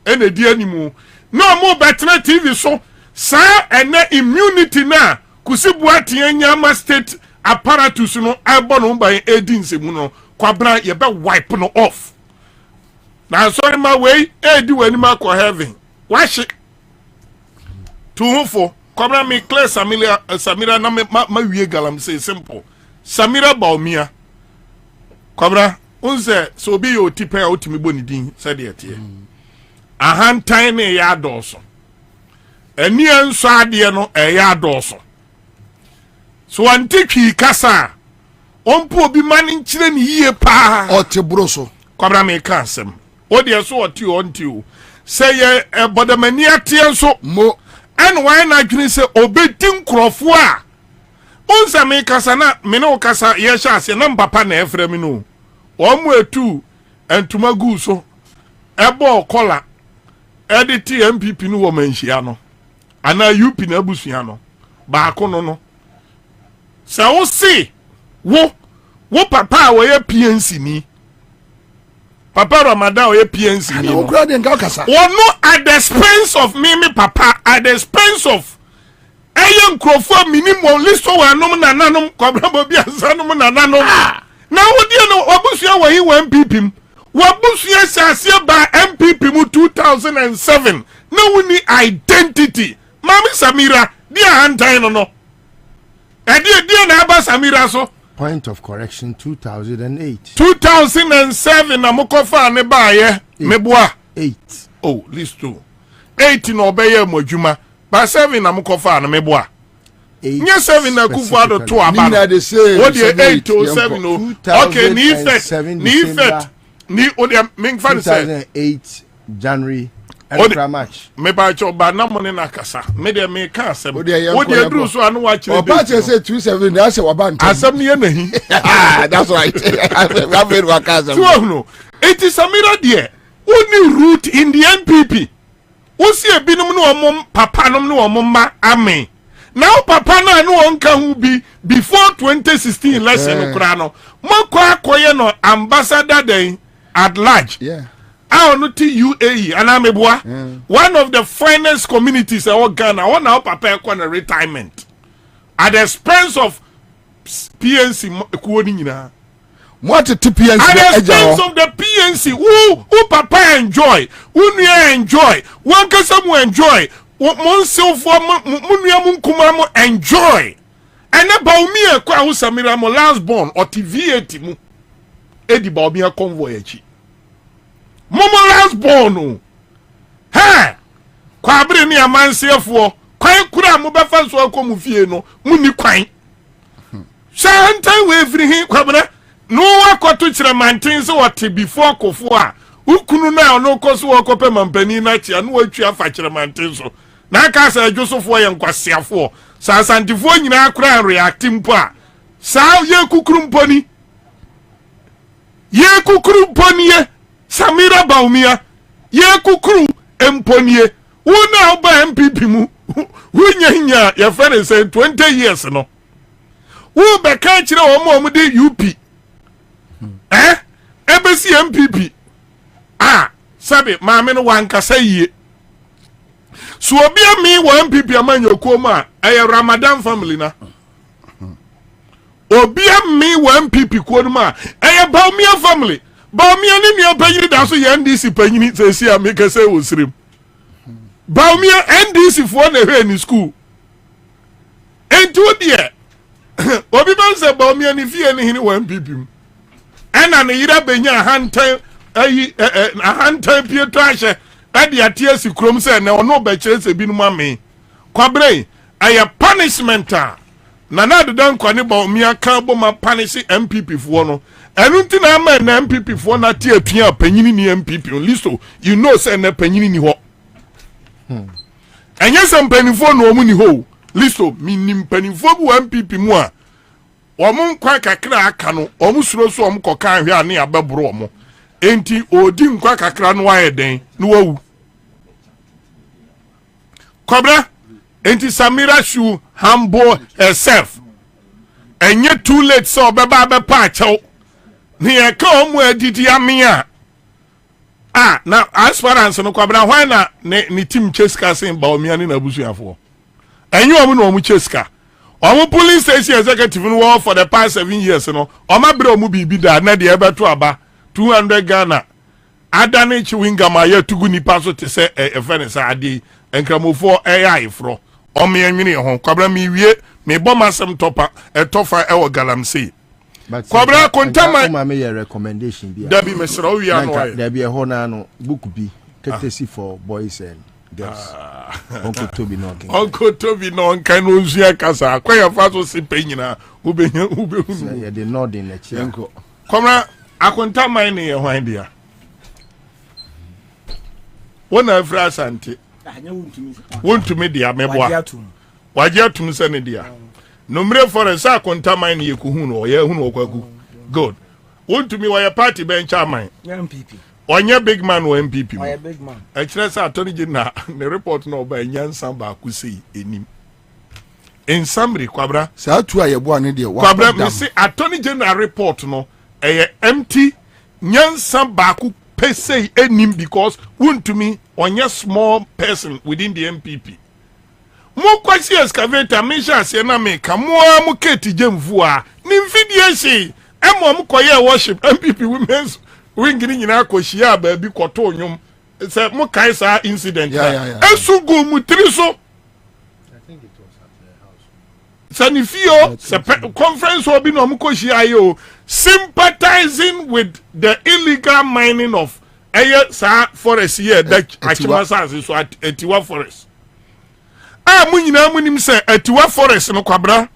Speaker 2: ene di animu no mo betre TV so sa ene immunity na kusibuati enyama state apparatus no ebo no ba edinse mu no Kwabena ye be wipe no off na sorry ma way edi wani ma ko heaven wash tuhufo Kwabena me clear Samira na ma wie galam say simple Samira Bawumia Kwabena unse so bi yo tipe a otimi boni din said ye tie ahantan ne ya doso eni enso ade no e ya doso so antikwi kasa ompo obi mani nkyire ni yie pa
Speaker 1: otebro so
Speaker 2: Kwabena me kansem odi so oti onti o say ye bodamani atie so
Speaker 1: mo
Speaker 2: en why na dwene se obedi nkrofo a onza me kasa na me no kasa ye sha ase na papa na efre me no omu etu entuma gu so ebo kola edit MPP no wo manhia no ana UP na abusua no ba ko no se wo si wo papa wo ye PNC ni Papa Ramadan ye PNC ni
Speaker 1: no kura de nka kasa
Speaker 2: no at the expense of me papa at the expense of ayen krofo minimum list wa nom na nanom Kwabena Bobie Ansah nom na nanom na wodi no obusua wa hi wa MPP wabusua sase ba MPP mu 2007 na woni identity mami Samira dia hantan no dia na aba Samira so
Speaker 4: point of correction 2008
Speaker 2: 2007 na mokofa ne baaye meboa
Speaker 4: 8
Speaker 2: oh list 2 8 no obeye modwuma ba 7 na mokofa na meboa nye 7 na kufuado to aba what the 8 or 7 no okay ni effect ni odi me fan say
Speaker 4: 2008 January extra match
Speaker 2: me ba cho ba na mo ne na kasa me de me ka asem odi edru so anu wa kire
Speaker 1: oba che say 27 na say waban
Speaker 2: asem ne na hi
Speaker 1: that's right I made wakaza
Speaker 2: so no it is Samira there only root in the NPP wo si ebinum no omom papa nom no omma amen now papa na no onka hu bi before 2016 election kura no mokwa akoye no ambassador den at large no UAE and ameboa one of the finest communities in Ghana one now papa kwa na retirement at the expense of PNC kuoni nyina
Speaker 1: what the PNC
Speaker 2: at the expense of the PNC who papa enjoy who nua enjoy one kasa mu enjoy monselfo munua mu nkuma mu enjoy and Bawumia kwa hu Samira mo last born or TV mu edi Bawumia convoy achi momo last born ha kwa abre ni amansefo kwan kura mo befa so akomu fie no muni kwan shantan we free hin Kwabena no akoto kire mantin so wote before kofo a ukunu na ono koso okope mampani na chia no watwa fa kire mantin so na ka sa adwosofo ye nkwasiafo sa santifo nyina kura react mpo a sa ye kukuru mponi ye Samira Bawumia ye kukuru emponie wona oba MPP mu wunya ya fere say 20 years no wo be ka kire wo de UP ebesi MPP sabe maame no wankasa yie so obi ami wo MPP amanyokuo ma Ramadan family na obi ami wo MPP kuo no ma Bawumia family Bawumia ni nua panyini da so ye NDC panyini sesi ameka se wosrem Bawumia NDC fo na hwe ni school entu die obi ban se Bawumia ni fie ni hini wa MPP ena ne yira benya hantan hantan pieto ahye ade atia si krom se na ono be kire se binu ame Kwabena aya punishment na dedan kwani Bawumia kan bo ma punish MPP fo no enunti na ama na MPP fo na tie atua panyini ni MPP listo you know say na panyini ni ho enye se mpanifo no omu ni ho listo minim mpanifo bu MPP mu a omu kwa kakra aka no omu suro so omu koka ahwe ane ababro omu enti odi nkwa kakra no waye den no wawu Kwabena enti Samira should humble herself enye too late so beba be pa achew ne ka omu adidi amia na aspirants no Kwabena why na ne team cheska sen ba omia ni na busuafo enye omu na omu cheska omu police station executive no war for the past 7 years no oma bre omu bibi da na de ebeto aba 200 Ghana adane chiwinga ma ya tugu nipa so te se efense ade enkramofo AI fro omu enwini ho Kwabena mi wie me bomasem topa etofa ewo galamsey Kwabena kontama
Speaker 4: ma me recommendation bi
Speaker 2: da bi mesra wi ano
Speaker 4: da bi ho na no book bi courtesy for boys and girls Uncle Toby no
Speaker 2: kan no nsia kasa akwaya fa so sipe nyina ubenya
Speaker 4: ya de nod in the chair
Speaker 2: Kwabena akontama ne ye hwan dia wona afra asante wontumi dia meboa waje atum se ne dia numre forest akontama ne ye kuhu no ye hunu okwaku good wontumi wa party bench aman
Speaker 3: MPP
Speaker 2: onye big man o MPP
Speaker 3: oya big man
Speaker 2: actually say attorney general ne report no ba nyansa ba akusi enim in summary Kwabena
Speaker 1: sa atu ayebo ane de
Speaker 2: Kwabena me say attorney general report no empty nyansa ba ku pese enim because wontumi onye small person within the MPP mo kwasi excavator me sha se na me ka mo keti jemfu a ni mfidie shi mo koye worship MPP women's wing ni nyina akohia ba bi koto nyum se mo kai sa incident esugo mu triso I think it was at the house sanifio se conference obi no mo kohia yo sympathizing with the illegal mining of sa forest here that Achimasa so at Etiwa forest mu nyina munim se Etiwa forest no Kwabena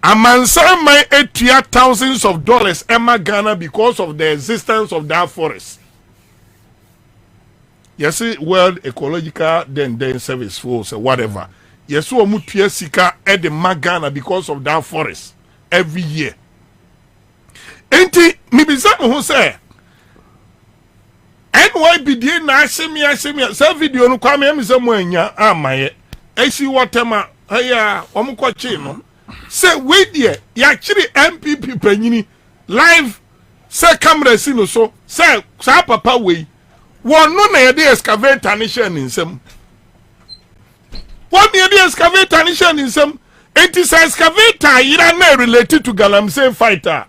Speaker 2: amansa mai etua thousands of dollars Emma Ghana because of the existence of that forest. Yes, World Ecological then Service Force or whatever. Yes, we mutua sika at the Ghana because of that forest every year. Enti mibisa who say NYBD na asemia say video no kwa me say mo anya amaye esi wotema aya omukwachi no say we there ya chiri MPP panyini live say camera si no so say sa papa we won no na ye excavator ni share ni nsem won ye excavator ni share ni nsem enti say excavator ira na related to galamsey fighter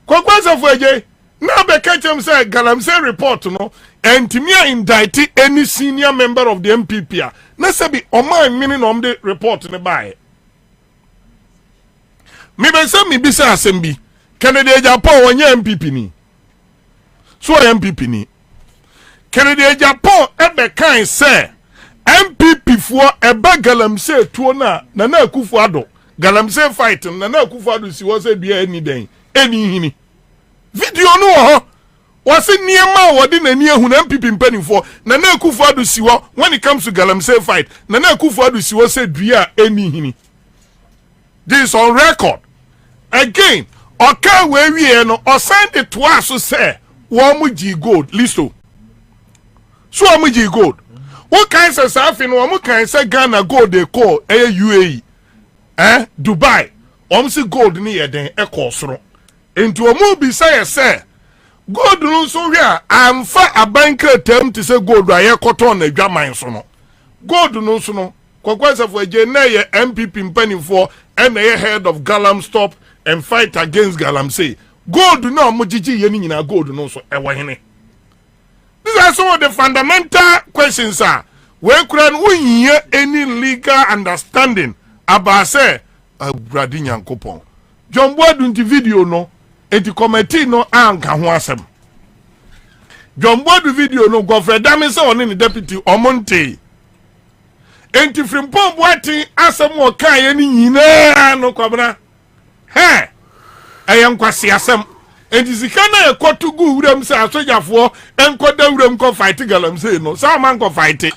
Speaker 2: Kwakwasa fueje na be catchem say galamsey report no entimia indict any senior member of the MPP na sabi oman meaning on the report ne bae me be say me bisa asem bi Kennedy Japan wonye MPP ni so MPP ni Kennedy Japan ebe kan say MPP for eba galamsey tuo na Akufo Addo galamsey fight na Akufo Addo si wo say bia any den eni hini video no ho wase niema wodi na ni ehun MPP mpanifo na Akufo Addo si wo when it comes to galamsey fight na Akufo Addo si wo say dua eni hini. This on record again oka we wie no o send it to us say wo mu gi gold listo so wo mu gi gold wo kan say safi no wo mu kan say Ghana gold dey call UAE Dubai si gold ni yeden ekosoro enti omu bi say gold no so hwe amfa abanka tem ti say gold aye koton na dwaman so no gold no so no Kwakwasa fueje na ye MPP mpanifo and the head of Galam Stop and Fight Against Galamsey gold no omujiji ye ni nyina gold no so ewo hene. These are some of the fundamental questions we could unye any legal understanding about say Brady Nyankopon. John Boadu the video no enti committee no anka ho asem. John Boadu video no Godfrey Damese on the deputy Omonte. Enti frimpom boati asem wo kan ye ni nyina no Kwabena. Ayam kwasi asem. Enti zikana e kotugu wuram se asojafo enkoda wuram ko fight galamsey no. Sa man ko fight.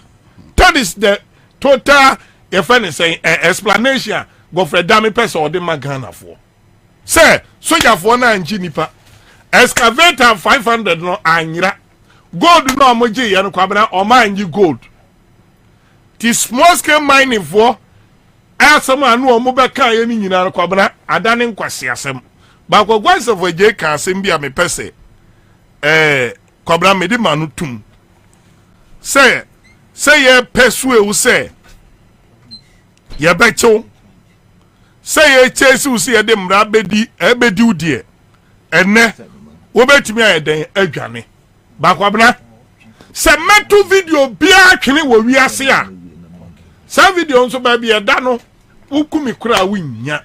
Speaker 2: That is the total explanation Godfrey Dami person or the Ghana for. Say, sojafo na anji nipa. Excavator 500 no anyira. Gold no amoji ya no Kwabena o ma anji gold. The small scale mining for asama no mo be kan ye ni nyina Kwabena adane nkwase asem ba kwagwanse fo je kan asem bia me pese Kwabena me di manu tum say ye pesue u say ye becho say ye chase u say de mra bedi ebedi udie enne wo betimi ayeden adwane ba Kwabena say metu video bia twene wo wiase a sa video nso ba bia da no ukumi kura winya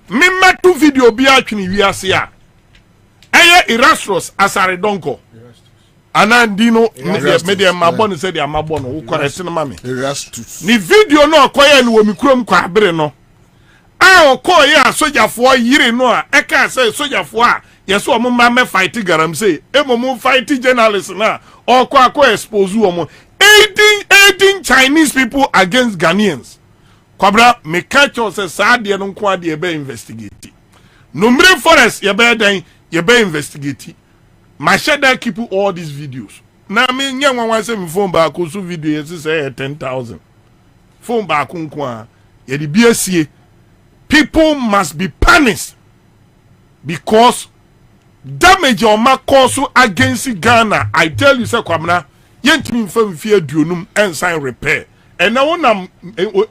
Speaker 2: me metu video bia twene wiase a eye Erastus asare donko anandino media mabon se dia mabon wo correct no mame
Speaker 1: Erastus
Speaker 2: ni video no akoye no wo mikrom kwa abere no a okoye a sojafo yire no a eka se sojafo a yeso o mama me fight garam say emomu fight journalist na akọ expose wo 18 Chinese people against Ghanaians Kwabena me catch us say saade no nko ade be investigate Numbre forest ye be den ye be investigate Mashada keep all these videos. Na me nya wan say me phone back so video yes say 10,000. Phone back nko ye di BSC. People must be punished because damage or ma cause against Ghana. I tell you say Kwabena yentimi mfa mfie aduonum ensign repair. And now wonam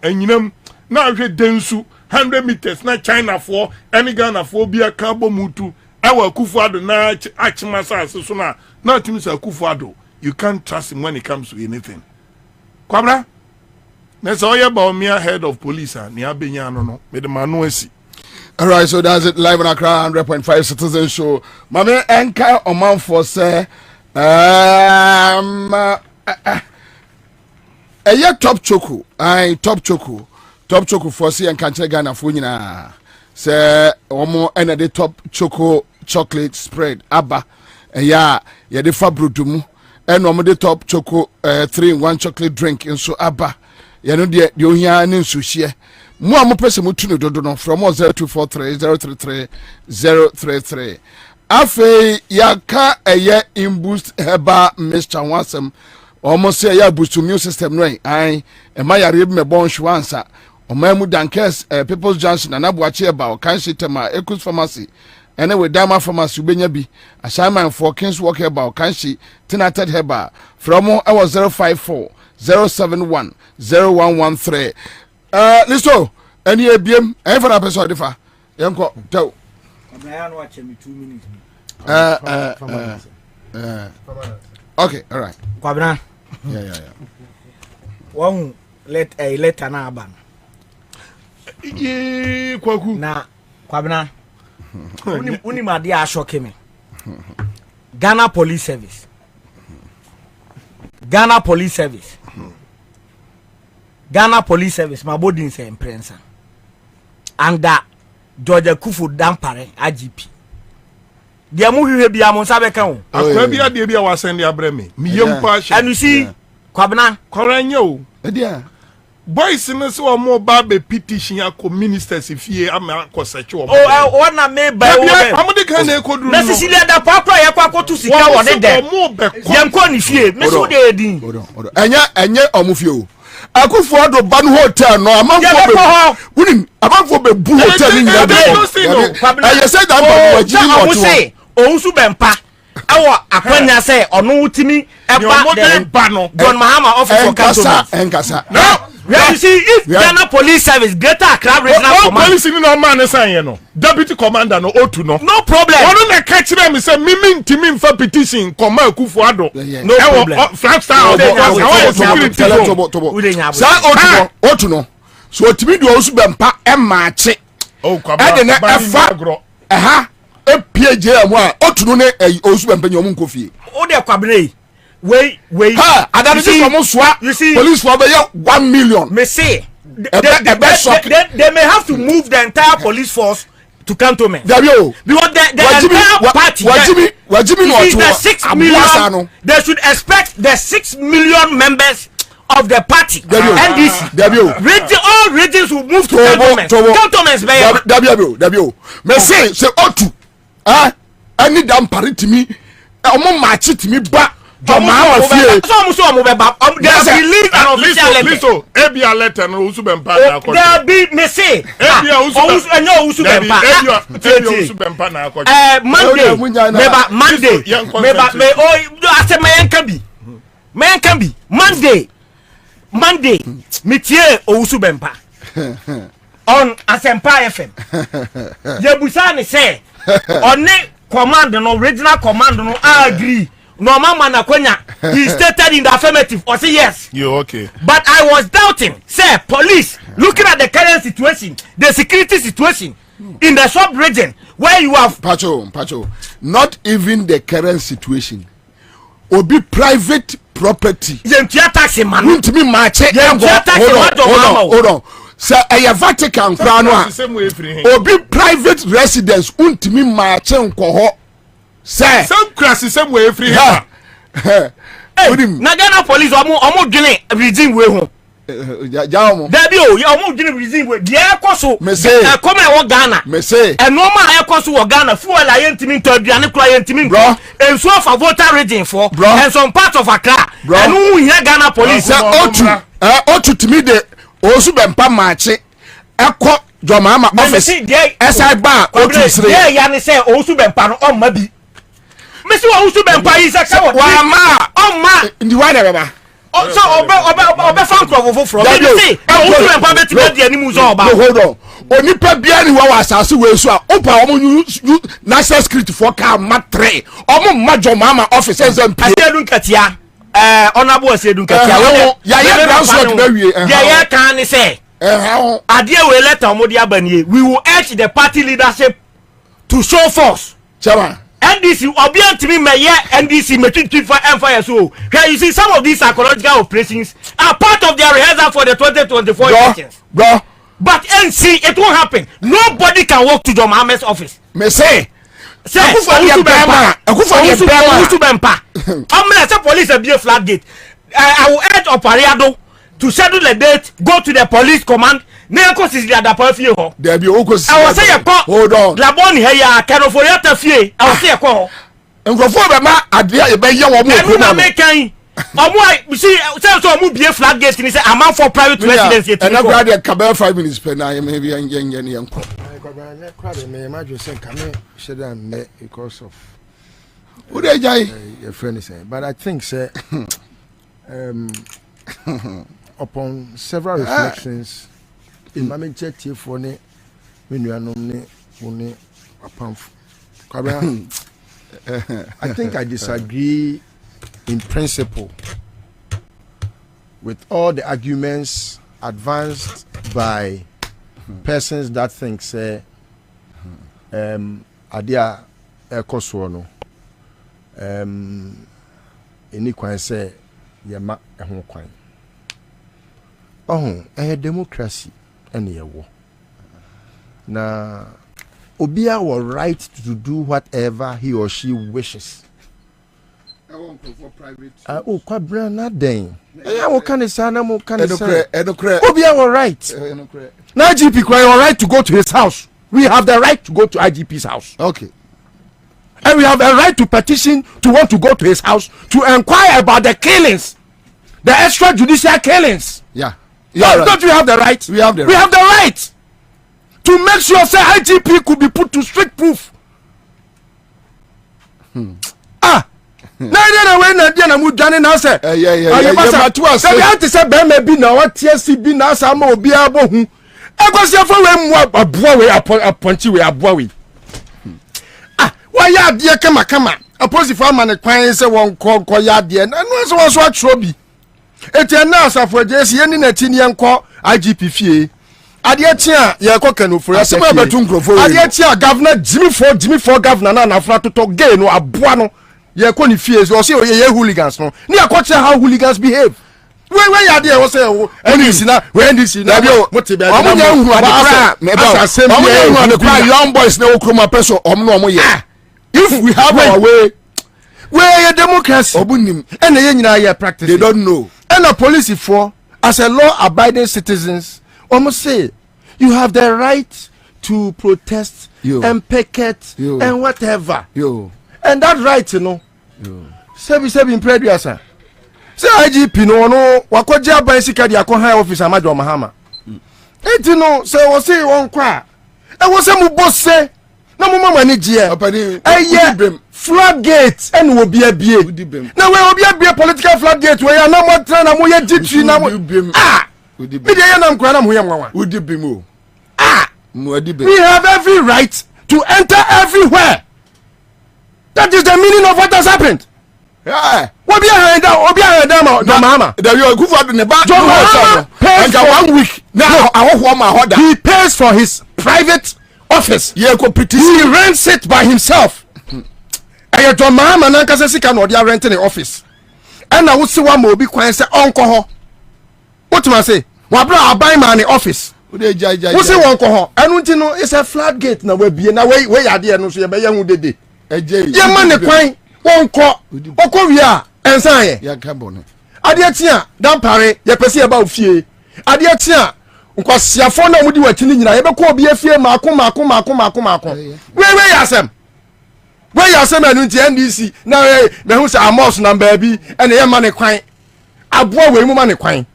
Speaker 2: enyinam na hwe densu 100 meters na China for any Ghana for be a cabo mutu. Our Kufuado na achimasa so na timi say Kufuado you can't trust him when it comes to anything. Kwabena na so ye ba omia head of police and ni abenya no me de manu asi.
Speaker 1: All right, so that's it live on Accra 100.5 Citizen Show. Mame enka oman for say top choco for say enka nche Ghana fo nyina say omo ena de top choco chocolate spread aba ya de fabrodumu ena omo de top choco 3-in-1 chocolate drink nso aba ya no de ohia ne nsuhie mo amopese mutu no dodo no from 0243 033 afe yaka eye imboost heba Mr. Wansam almost say ya boost immune system no ai e ma yare me bon Ansah omamu dankes People's Junction na nabuache eba o kan shitema Ekus Pharmacy ene we Dama Pharmacy ubenya bi assignment for Kings Walk eba o kan shi tinated heba from 054 071 0113 listo eni ebiem for na person defa yenko tell
Speaker 3: Kwabena no ache me 2 minutes
Speaker 1: okay all right
Speaker 3: Kwabena
Speaker 1: yeah
Speaker 3: one letter na aban
Speaker 2: Kwaku
Speaker 3: na Kwabena uni made a shock me Ghana Police Service my body is imprensa anda George Kufu Dampare IGP dia mu hwehwe bia mo nsa beka wo
Speaker 2: akwa bia de bia wasende abreme mi yempa sha
Speaker 3: and you see Kwabena
Speaker 2: koranya o
Speaker 1: dia
Speaker 2: boys no so mo ba be petition akọ ministers fie ama akọseche wo
Speaker 3: oh na me by wo
Speaker 2: amode kan na ekoduru
Speaker 3: na sisilia da papa ya kwa akotu sika wo de dem yemko ni fie me so de edin
Speaker 1: enye omufie o Akufuado ban hotel no amanfo be unim amanfo be bu hotel ni nyina be I said that wajiri
Speaker 3: what onsu bempa awo akwanya say ono utimi eba de
Speaker 2: ba no
Speaker 3: John Mahama office for cantonment
Speaker 1: enkasa
Speaker 2: no
Speaker 3: you see if Ghana Police Service Greater Accra Regional Command
Speaker 2: police ni no man say ye no deputy commander no otu no
Speaker 3: problem
Speaker 2: ono na catch them say mimi ntimi mfa petition koma Akufuado
Speaker 3: no problem
Speaker 2: flag star
Speaker 1: sa otu no so otimi do onsu bempa emaache
Speaker 2: Kwabena
Speaker 1: ade na efa PJ amwa otuno ne osu bempanyo mu nkofie
Speaker 3: o de Kwabena we
Speaker 1: ha adani ti from soa police for be 1 million
Speaker 3: me say they may have to move the entire police force to cantonment
Speaker 1: because
Speaker 3: the entire party
Speaker 1: wajimi no
Speaker 3: the 6 million they should expect the 6 million members of the party NDC all regions will move to cantonments
Speaker 1: me say otu any damn paritimi omo match timi ba Jomama fie.
Speaker 3: So so mo be ba. They release an official letter.
Speaker 2: Listo, ebia letter no usu bempa na akọ.
Speaker 3: There be me say.
Speaker 2: Ebia
Speaker 3: usu bempa.
Speaker 2: Ebia usu bempa na akọ.
Speaker 3: Monday. Me ase mayanka bi. Monday. Me tie usu bempa. On Asempa FM. Yebusa ne say on command no original command no agree. No mama na kwenya. He stated in the affirmative or say yes.
Speaker 2: You okay?
Speaker 3: But I was doubting. Say police looking at the current situation, the security situation in the sub-region where you have
Speaker 1: Pacho. Not even the current situation. Obi private property.
Speaker 3: Yentia taxi man.
Speaker 1: Won't me match it. Hold on. Say a Vatican crown. Obi private residence won't me match nko. Say
Speaker 2: some class same way free.
Speaker 3: Na Ghana police omo dwene regime we ho.
Speaker 1: Jaomo.
Speaker 3: There be omo dwene regime we. Dey ekoso. E come e wo Ghana.
Speaker 1: Me say.
Speaker 3: E no ma ekoso wo Ghana fuel ayentimi ntoduane kura ayentimi. Enso of voter region for and some part of Accra. And who here Ghana police say
Speaker 1: otu timi de osu bempa machi ekọ Jomama office. Esa ba otu sire.
Speaker 3: Yeah, ya ne say osu bempa no on ma bi. Mesi wa usu bempa yi saka wa ma
Speaker 1: ndi wa na baba
Speaker 3: so obe fan crop from me say usu bempa beti be dia ni mu so oba
Speaker 1: hold on onipa bia ni wa asase we so a opa omo national security for car matre omo Jomama office SMP
Speaker 3: asedun katia honorable asedun katia
Speaker 1: ya ground na wie
Speaker 3: ya kan ni say adie we letter omo dia banie we will urge the party leadership to show force
Speaker 1: chairman
Speaker 3: NDC obviously may NDC making for empire so here you see some of these psychological operations are part of their rehearsal for the 2024 elections.
Speaker 1: Bro.
Speaker 3: But NC it won't happen. Nobody can walk to John Mohammed's office.
Speaker 1: Me say
Speaker 3: Usu Bempa. I'm gonna say police a be a flat gate. I will urge Opariado to schedule a date, go to the police command. Neko sisi ya dapa fie ho.
Speaker 1: There be oko sisi.
Speaker 3: I was say
Speaker 1: hold on.
Speaker 3: Laboni he ya Kenoforiata fie. I was say ho.
Speaker 1: Nkofo be ma ade e be ye wo mo
Speaker 3: ko na me kan. Omo see say so omo bie flag gate ni say amount for private residence yet.
Speaker 1: And na grad e kabel 5 minutes per na me be yen yanko.
Speaker 4: Kwabena kwade me imagine say kame shedan me because of
Speaker 1: who dey jai
Speaker 4: your friend say but I think say upon several reflections Mama Chetty for ne menuanom ne woni apamfo Kwabena I think I disagree in principle with all the arguments advanced by persons that think say adia ekoso no eni kwan say yema ehon kwan democracy ene yewo na obia will right to do whatever he or she wishes. Kwabena na den wo kan say na mo kan say obia will right na IGP will right to go to his house. We have the right to go to IGP's house.
Speaker 1: Okay.
Speaker 4: And we have a right to petition to want to go to his house to inquire about the killings, the extrajudicial killings.
Speaker 1: Yeah.
Speaker 4: Don't we have the right?
Speaker 1: We have the
Speaker 4: right to make sure say IGP could be put to strict proof. Na we na dia na mu dwane na say. Say say be me bi na what TSC bi na say ma obi abohu. Egosia for we mu aboa we aponchi we aboa we. Why ya de kama opposite for man kwan say won ko ya de na no so won so atro bi. Etian na asafo jesi eni na ti ne enko IGP fie. Ade tia ye ko kanofo
Speaker 1: asem abetu nkrofo.
Speaker 4: Ade tia governor Jimmy for governor na afra toto gay no aboa no ye ko ni fie so say ye hooligans no. Ni akoche how hooligans behave. When ya there was say NDC na NDC na motibe
Speaker 1: omo nya hu ade me ba omo nya hu ade kwa young boys na okroma peso omo no omo ye if we have our way
Speaker 4: where democracy
Speaker 1: obunim
Speaker 4: and ye nyina ye practice
Speaker 1: they don't know
Speaker 4: and the police for as a law abiding citizens almost say you have the right to protest and picket and whatever
Speaker 1: and
Speaker 4: that right you know sebi impreduasa say IGP no wakoje aban sika dia ko high office amajo mahama enti no say wo say won kwa e wo say mu bosse na mo mama ni je eye floodgate en wo bia bie na we obi abie political floodgate we ya na mo tra na mo ye ditri na mo me dey na nkwa na mo ye nwanwa
Speaker 1: udibim
Speaker 4: we have every right to enter everywhere. That is the meaning of what has happened.
Speaker 1: Yeah.
Speaker 4: Obi ahenda mama.
Speaker 1: Pays for 1 week. Now
Speaker 4: he pays for his private office. He rents it by himself. Ayo John Mahama na nkase sika no dia rent the office. And na wo se wa ma obi kwan se onko ho. What ma say? Wa bra aban man office. Wo se won ko ho. Enu nti no is a floodgate na we bie na we yade no so ye be ye hu dede. Ye man ne kwan won ko wi a ensan ye
Speaker 1: ya carbon
Speaker 4: ade tia dan pare ye pese ye ba ofie ade tia nkwasiafo na mudi watini nyina ye be ko obi afie maako we yasem anu nti NDC na me hu se amos na baabi ene ye man ne kwan aboa we mu man ne kwan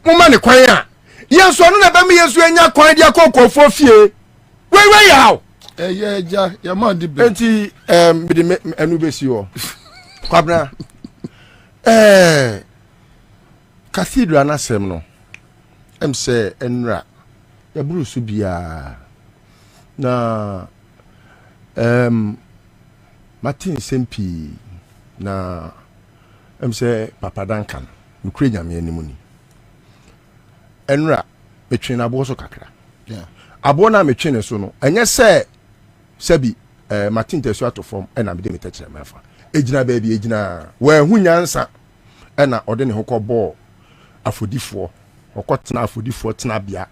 Speaker 4: a ye so no na be me yesu anya kwan dia kokofo fie we yaw
Speaker 1: ya ma di be
Speaker 4: enti me anu be si o Kwabena cathedral na sem no say enra ya brusu bia na Martin Sempi na say Papa Duncan nukre nyame animu ni enra betwe na abo so kakra abo na metwe ne so no enye se sabi Martin tesu ato form na me de metachira mafa ejina baabi ejina wa hu nyansa na ode ne hokọ ball afodifo okotena afodifo tena bia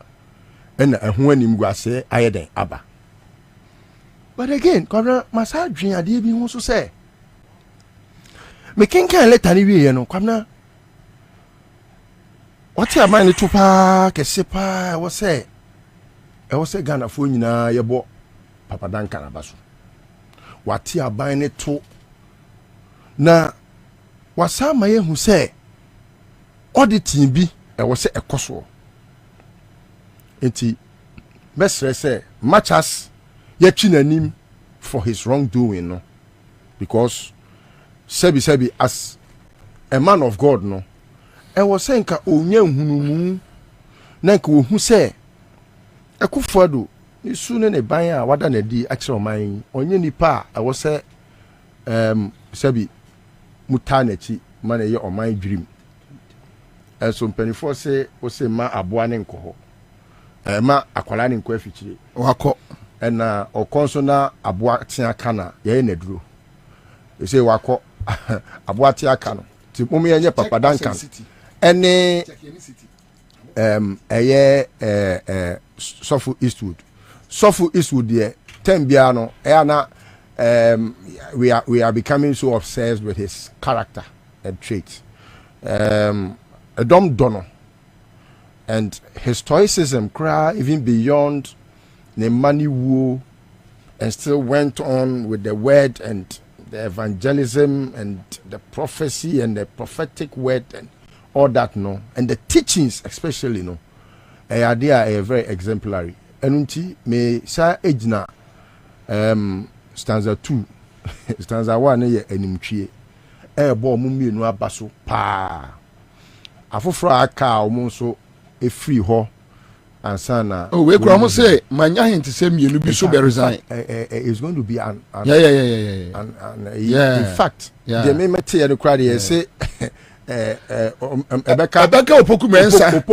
Speaker 4: na ehu anim guase ayeden aba but again Kwabena masa dwen ade bi hu so say me kenkan letter ni wie no Kwabena what am I to pa kese pa wo say Ghana fo nyina yebo Papa Duncan abaso wati aban ne to na wasama ye hu say auditing bi wo say ekoso enti mesre say much as ye twinanim for his wrongdoing no because sebi as a man of God no e wo say nka onya hunumu na nka wo hu say ekufado isu ne ban a wada na di akire oman onye nipa a wo say sebi mutanachi man ye oman dream so mpanifo say wo say ma aboa ne nko ho ma akwala ne nko afichire
Speaker 1: wako
Speaker 4: na okonso na aboa tia kana ye na duro you say wako aboa tia kana ti mum ye Papa Duncan ene Sofu Eastwood there tembia no na we are becoming so obsessed with his character and traits. A dumb donor and his stoicism cry even beyond the money woo and still went on with the word and the evangelism and the prophecy and the prophetic word and all that no and the teachings especially no they are very exemplary enunti me sa ejina stanza 2 stanza 1 ye animtwie bo mu mienu abaso pa afoforo aka omo so e free ho ansana
Speaker 1: we kura mo say manya hint say mienu bi so be resign
Speaker 4: is going to be an
Speaker 1: yeah.
Speaker 4: In fact the me mete ye kura dey say
Speaker 1: Ebeka opoku mensa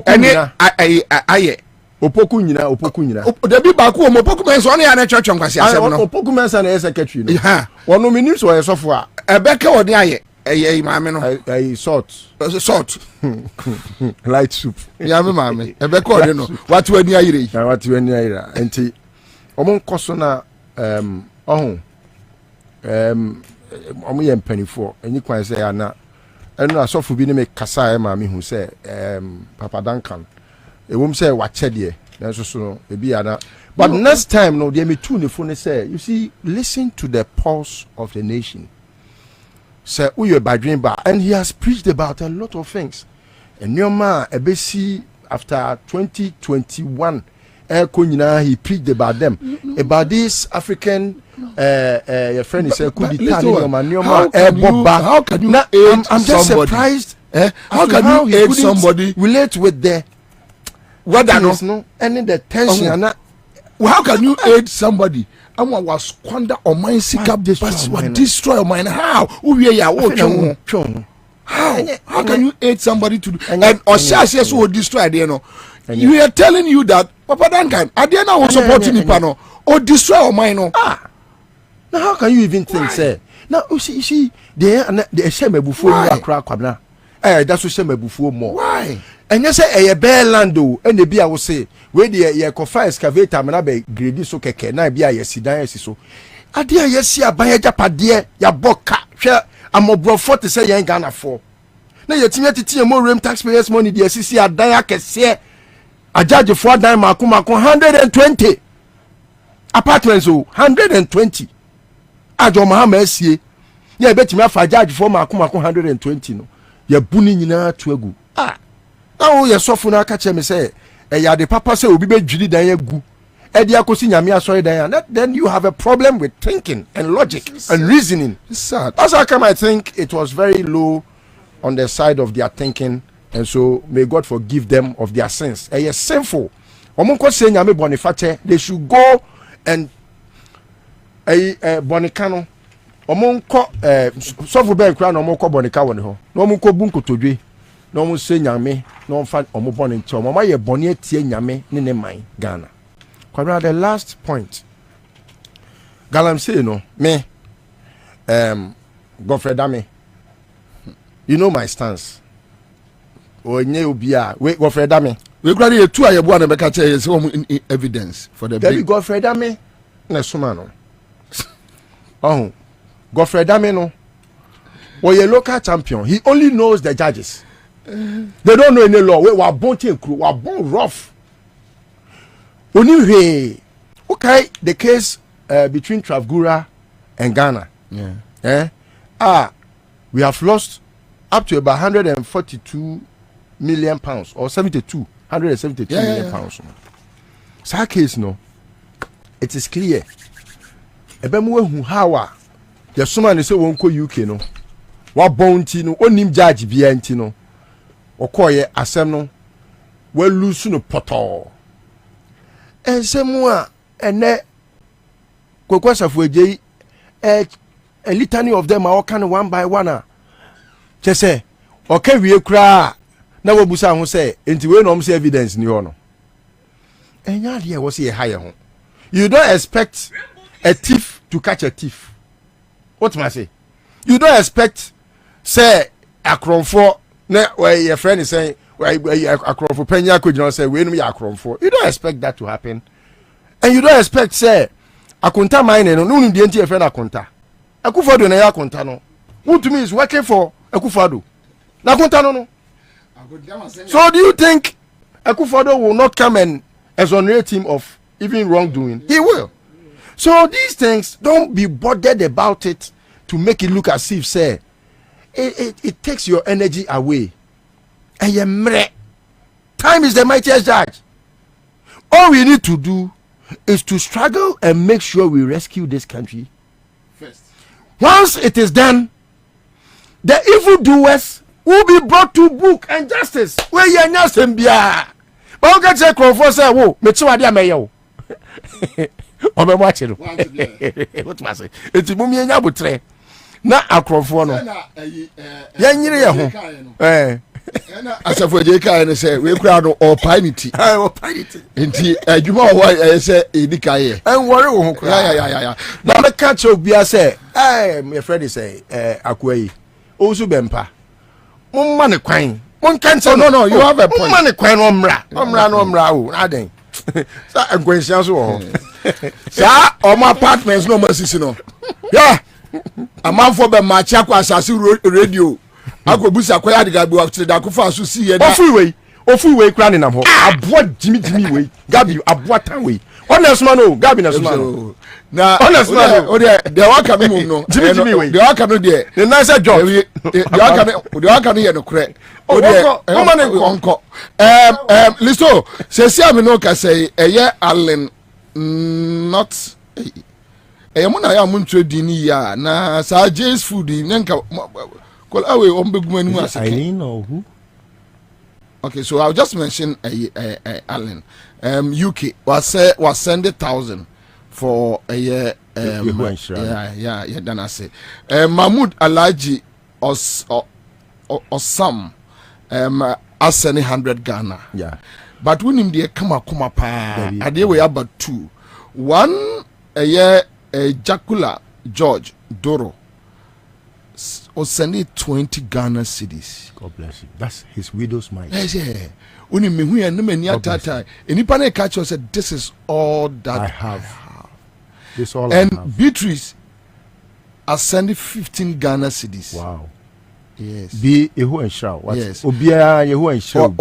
Speaker 4: ene
Speaker 1: aye
Speaker 4: opoku nyina
Speaker 1: Debi ba ko opoku mensa one ya na church nkwase asem no
Speaker 4: opoku mensa na secretary no wono minim so ye sofo a
Speaker 1: Ebeka woni aye maame no
Speaker 4: salt light soup
Speaker 1: ya me maame Ebeka woni no watu ani ayire
Speaker 4: enti omo nkoso na omo ye mpanifo enyi kwan se ya na enu asofu bi ne me kasa e ma me hu se Papa Duncan e wom se wa chede na so no e bi ana but next time no dey me tu ne phone say you see listen to the pulse of the nation say uye badwin ba, and he has preached about a lot of things. And Nyoma ebesi after 2021 he preached about them, about this African your friend is how can you aid I'm just surprised
Speaker 1: how can you aid somebody
Speaker 4: relate with the
Speaker 1: weather
Speaker 4: no any the tension
Speaker 1: how can you aid somebody and what was squander or mine sick up this destroy mine how how can you aid somebody to do and Oshas will destroy the you are telling you that Papa Duncan I didn't know supporting Nipano or destroy mine
Speaker 4: now how can you even think say now you see the shame before Kwabena that's what shame before more
Speaker 1: why
Speaker 4: and you say a bear lando and the beer will say where the ye cofa excavator and be greedy so keke na bia ye sidan so adia ye si aban japade ya boka hwe amobro 40 say yen Ghana for na ye timia titi mo rem taxpayers money the sisi adan akese ajaje for dan makoma 120 apartments 120 ajo mahama asie ye betimi afa ajaje for makoma 120 no ye buni nyina to agu now ye sofo na aka che me say ya de papa say obi be dwiri dan agu e dia kosi nyame asori dan then you have a problem with thinking and logic and reasoning.
Speaker 1: It's sad.
Speaker 4: That's how come I think it was very low on the side of their thinking, and so may God forgive them of their sins. Yes, sinful. Omonko say nyame bonifache, they should go and bonikano. Omonko sofo be kra na omonko bonika woni ho. Na omonko bunkotodwe. Na omo say nyame, na omfa omo boni nti omo ye boni atie nyame ne ne man Ghana. Kwabena, the last point. Galam say no, me Godfrey Dame. You know my stance. Onye obia, wait Godfrey Dame.
Speaker 1: We gradi e two ayebo na beka che say evidence for the
Speaker 4: big Godfrey Dame na suma no. Oh. Godfrey Dame no. We a local champion. He only knows the judges. They don't know any law. We were born crew, we were born rough. Okay, the case between Trafgura and Ghana. Yeah. We have lost up to about 142 million pounds or 172 million pounds. So case no, it is clear. Ebemu hu hawa. The someone say won't go UK no. Wa bounty no onim judge bia nti no. Okoye asem no. We lose no poto. Ensemua ene kokwasa fueje a litany of them are kind of one by one. Just say okay we kra na wabusa ho say enti we no say evidence ni ho no. Enya dia was here higher ho. You don't expect a thief to catch a thief. What must I say? You don't expect say akronfo na where your friend is saying akronfo penya ko jino say we no ya akronfo. You don't expect that to happen. And you don't expect say akunta mine no no ndi enti your friend akunta. Akufado na ya akunta no. Who to me is working for Akufado. Na akunta no. So do you think Akufado will not come and exonerate him of even wrongdoing? He will. So these things, don't be bothered about it to make it look as if, say, it takes your energy away. And time is the mightiest judge. All we need to do is to struggle and make sure we rescue this country first. Once it is done, the evildoers will be brought to book and justice. Where you are not saying, but you can say, "Crawford say, whoa, me too, I am Obe watch it. What must I say? It's mummy and yabutre. Na akrofo no. Ya nyire ye ho. As for JK and say we crowd or pinity. Oh, pinity.
Speaker 1: Nti adwuma wo say edika ye.
Speaker 4: En worry wo ho. Yeah. Na me catch obia say, my friend say akwai. Ozu bempa. Mumma ne kwan. Mon kan say
Speaker 1: no, you have a point.
Speaker 4: Mumma ne kwan no mra. No mra o. Aden. Sa enkwensia so ho.
Speaker 1: Sa o ma apartments no masisi no. Yeah. Amanfo be match akwa asase radio. Akobusa kwa adiga bi wa da kofa so si ye da.
Speaker 4: Ofu we kra ne nam ho. Aboa jimi we. Gabi aboa tan we. honest man o gabi na smano
Speaker 1: na
Speaker 4: honest man
Speaker 1: o de wa ka no no de wa ka no de
Speaker 4: the nice job
Speaker 1: de wa ka no ye no kure o de onko listo se si am no ka say eye Allen not mo na ya mo ntwe ni ya na sa J's food ni nka call away on beguma ni mu aseke
Speaker 4: I know who.
Speaker 1: Okay, so I'll just mention Allen. UK was send 1,000 for a year. Yeah. Then I say Mahmoud Alaji or some I send 100 Ghana.
Speaker 4: Yeah,
Speaker 1: but when him there come pa, and there we about 2. One a year Jacula George Doro. Or send it 20 Ghana cedis.
Speaker 4: God bless you. That's his widow's mind.
Speaker 1: Yes, yeah. Only me who and many at that time. And if catch us said, this is all that
Speaker 4: I have. This all
Speaker 1: and
Speaker 4: I have.
Speaker 1: Beatrice are sending 15 Ghana cedis.
Speaker 4: Wow.
Speaker 1: Yes.
Speaker 4: Be a who and shout.
Speaker 1: Yes.
Speaker 4: Obia Yehu and shout.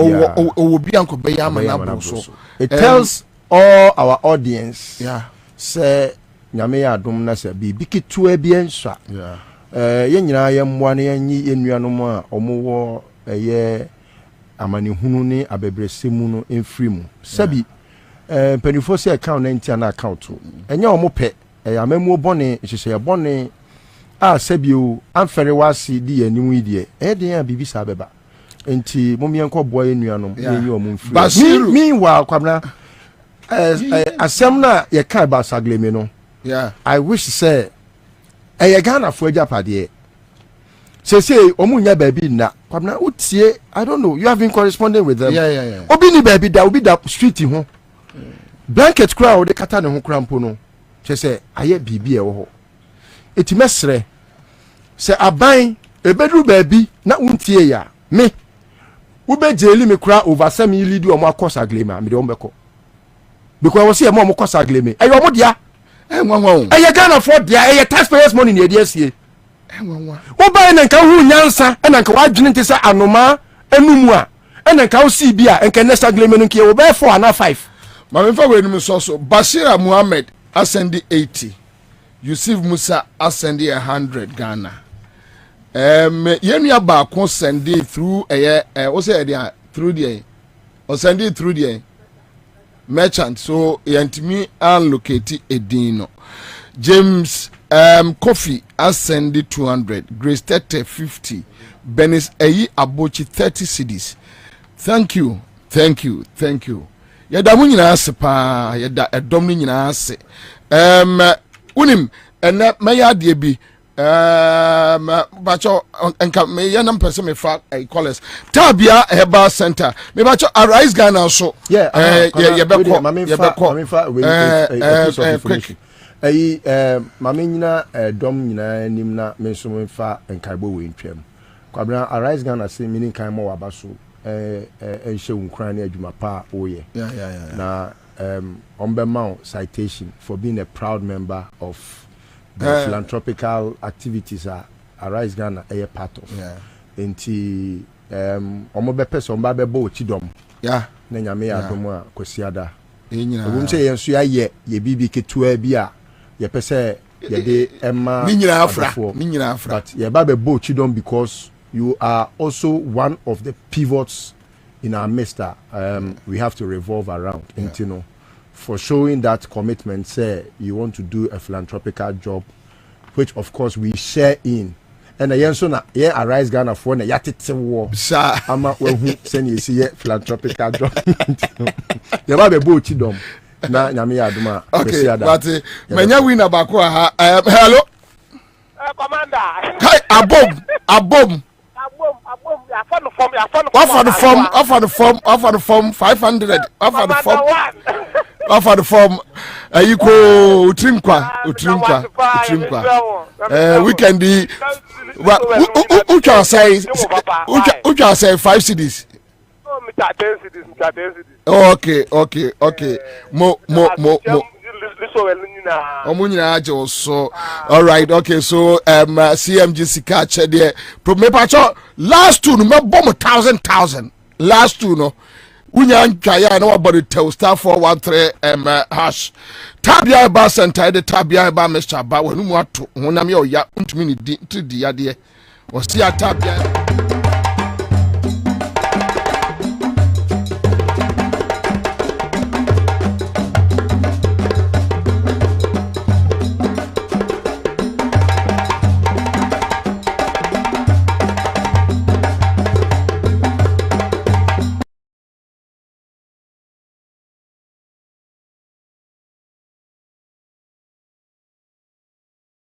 Speaker 4: It tells all our audience.
Speaker 1: Yeah.
Speaker 4: Say Nyame ya adom na se bi bikitu e bi enswa.
Speaker 1: Yeah.
Speaker 4: Ye nyina ye mmoa ne yanyi enuanom a omowo ye amanehunu ne abebresemu no emfiri mu sabi penifo se account na ntia na account enye omope amamu bone hyehyɛ bone a sabi o amfere wase di animu idie den a bibisa beba enti momien kɔ boa enuanom yenyi omfiri meanwhile Kwabena asɛm na ye ka ba sagleme no
Speaker 1: yeah
Speaker 4: I wish say Ghana for Japade. Say, Omunya baby na. Kwabena utie, I don't know. You have been corresponding with them.
Speaker 1: Yeah.
Speaker 4: Obini baby da obi da street ho. Blanket crowd de kata ne ho krampo no. Say aye bibi e wo ho. Eti mesre. Say aban ebedru baby na untie ya. Me. Ube jeli me kra over some lead you omo akosa glema me de ombeko. Because I was here mo akosa glema. Ayo mo dia. Eye Ghana for dia taxpayers money ne dia sie wo ba na nka hu nyansa na nka wadwene nte sa anoma anumu a na nka wo si bi a nka nesta gleme no nke wo ba 4 na 5
Speaker 1: ma me fa we ni so Bashira Muhammad ascendi 80 Yusuf Musa ascendi 100 Ghana yenu ba ko send through wo say dia through dia o send it through dia merchant so yantimi allocate edino James Coffee ascend 200 Grace Tete 50 Benis Abochi 30 cedis. Thank you yada mu nyina ase pa yada edom ni nyina ase unim ena meya de bi bacho enka me yanam person me fa college tabia herbal center me bacho Arise Ghana so
Speaker 4: yeah
Speaker 1: yebeko
Speaker 4: quick mame nyina dom nyina nim na me so me fa enkaibo we ntwam Kwabena Arise Ghana say meaning kan mo waba so enhye unkran ne adwuma pa oye na ombema citation for being a proud member of the philanthropical activities are Arise Ghana a part of.
Speaker 1: Yeah.
Speaker 4: Enti omo be person ba be bo chidom.
Speaker 1: Yeah.
Speaker 4: Na nyame ya dom a kwasiada.
Speaker 1: Enyina.
Speaker 4: Obum se yenso ya ye bibi ketua bi a ye pese ye de emma
Speaker 1: Minyina afra.
Speaker 4: But ye ba be bo chidom because you are also one of the pivots in our midst. We have to revolve around.
Speaker 1: Yeah.
Speaker 4: Enti no. For showing that commitment, say you want to do a philanthropical job, which of course we share in. And the so na Arise Ghana for na yatete wo. Ama we send you see philanthropical job. You ba be bo chidom na nyame ya adoma.
Speaker 1: Okay, but menya winner ba ko ha. Hello.
Speaker 5: Commander.
Speaker 1: Kai abom. Offer the form 500. Offer the form ayiko utrinkwa weekend ucha say 5 cedis.
Speaker 5: Oh, Mr. 10 cedis.
Speaker 1: Okay. Mo so all right, okay, so CMG sika che de me pacho last two no me bomb 1,000 last two no Wunya Nkaya no about the tel star 413 hash. Tabia ba center the tabia ba Mr. Ba when you want to honam your ya untimi ni di ya de. O sia tabia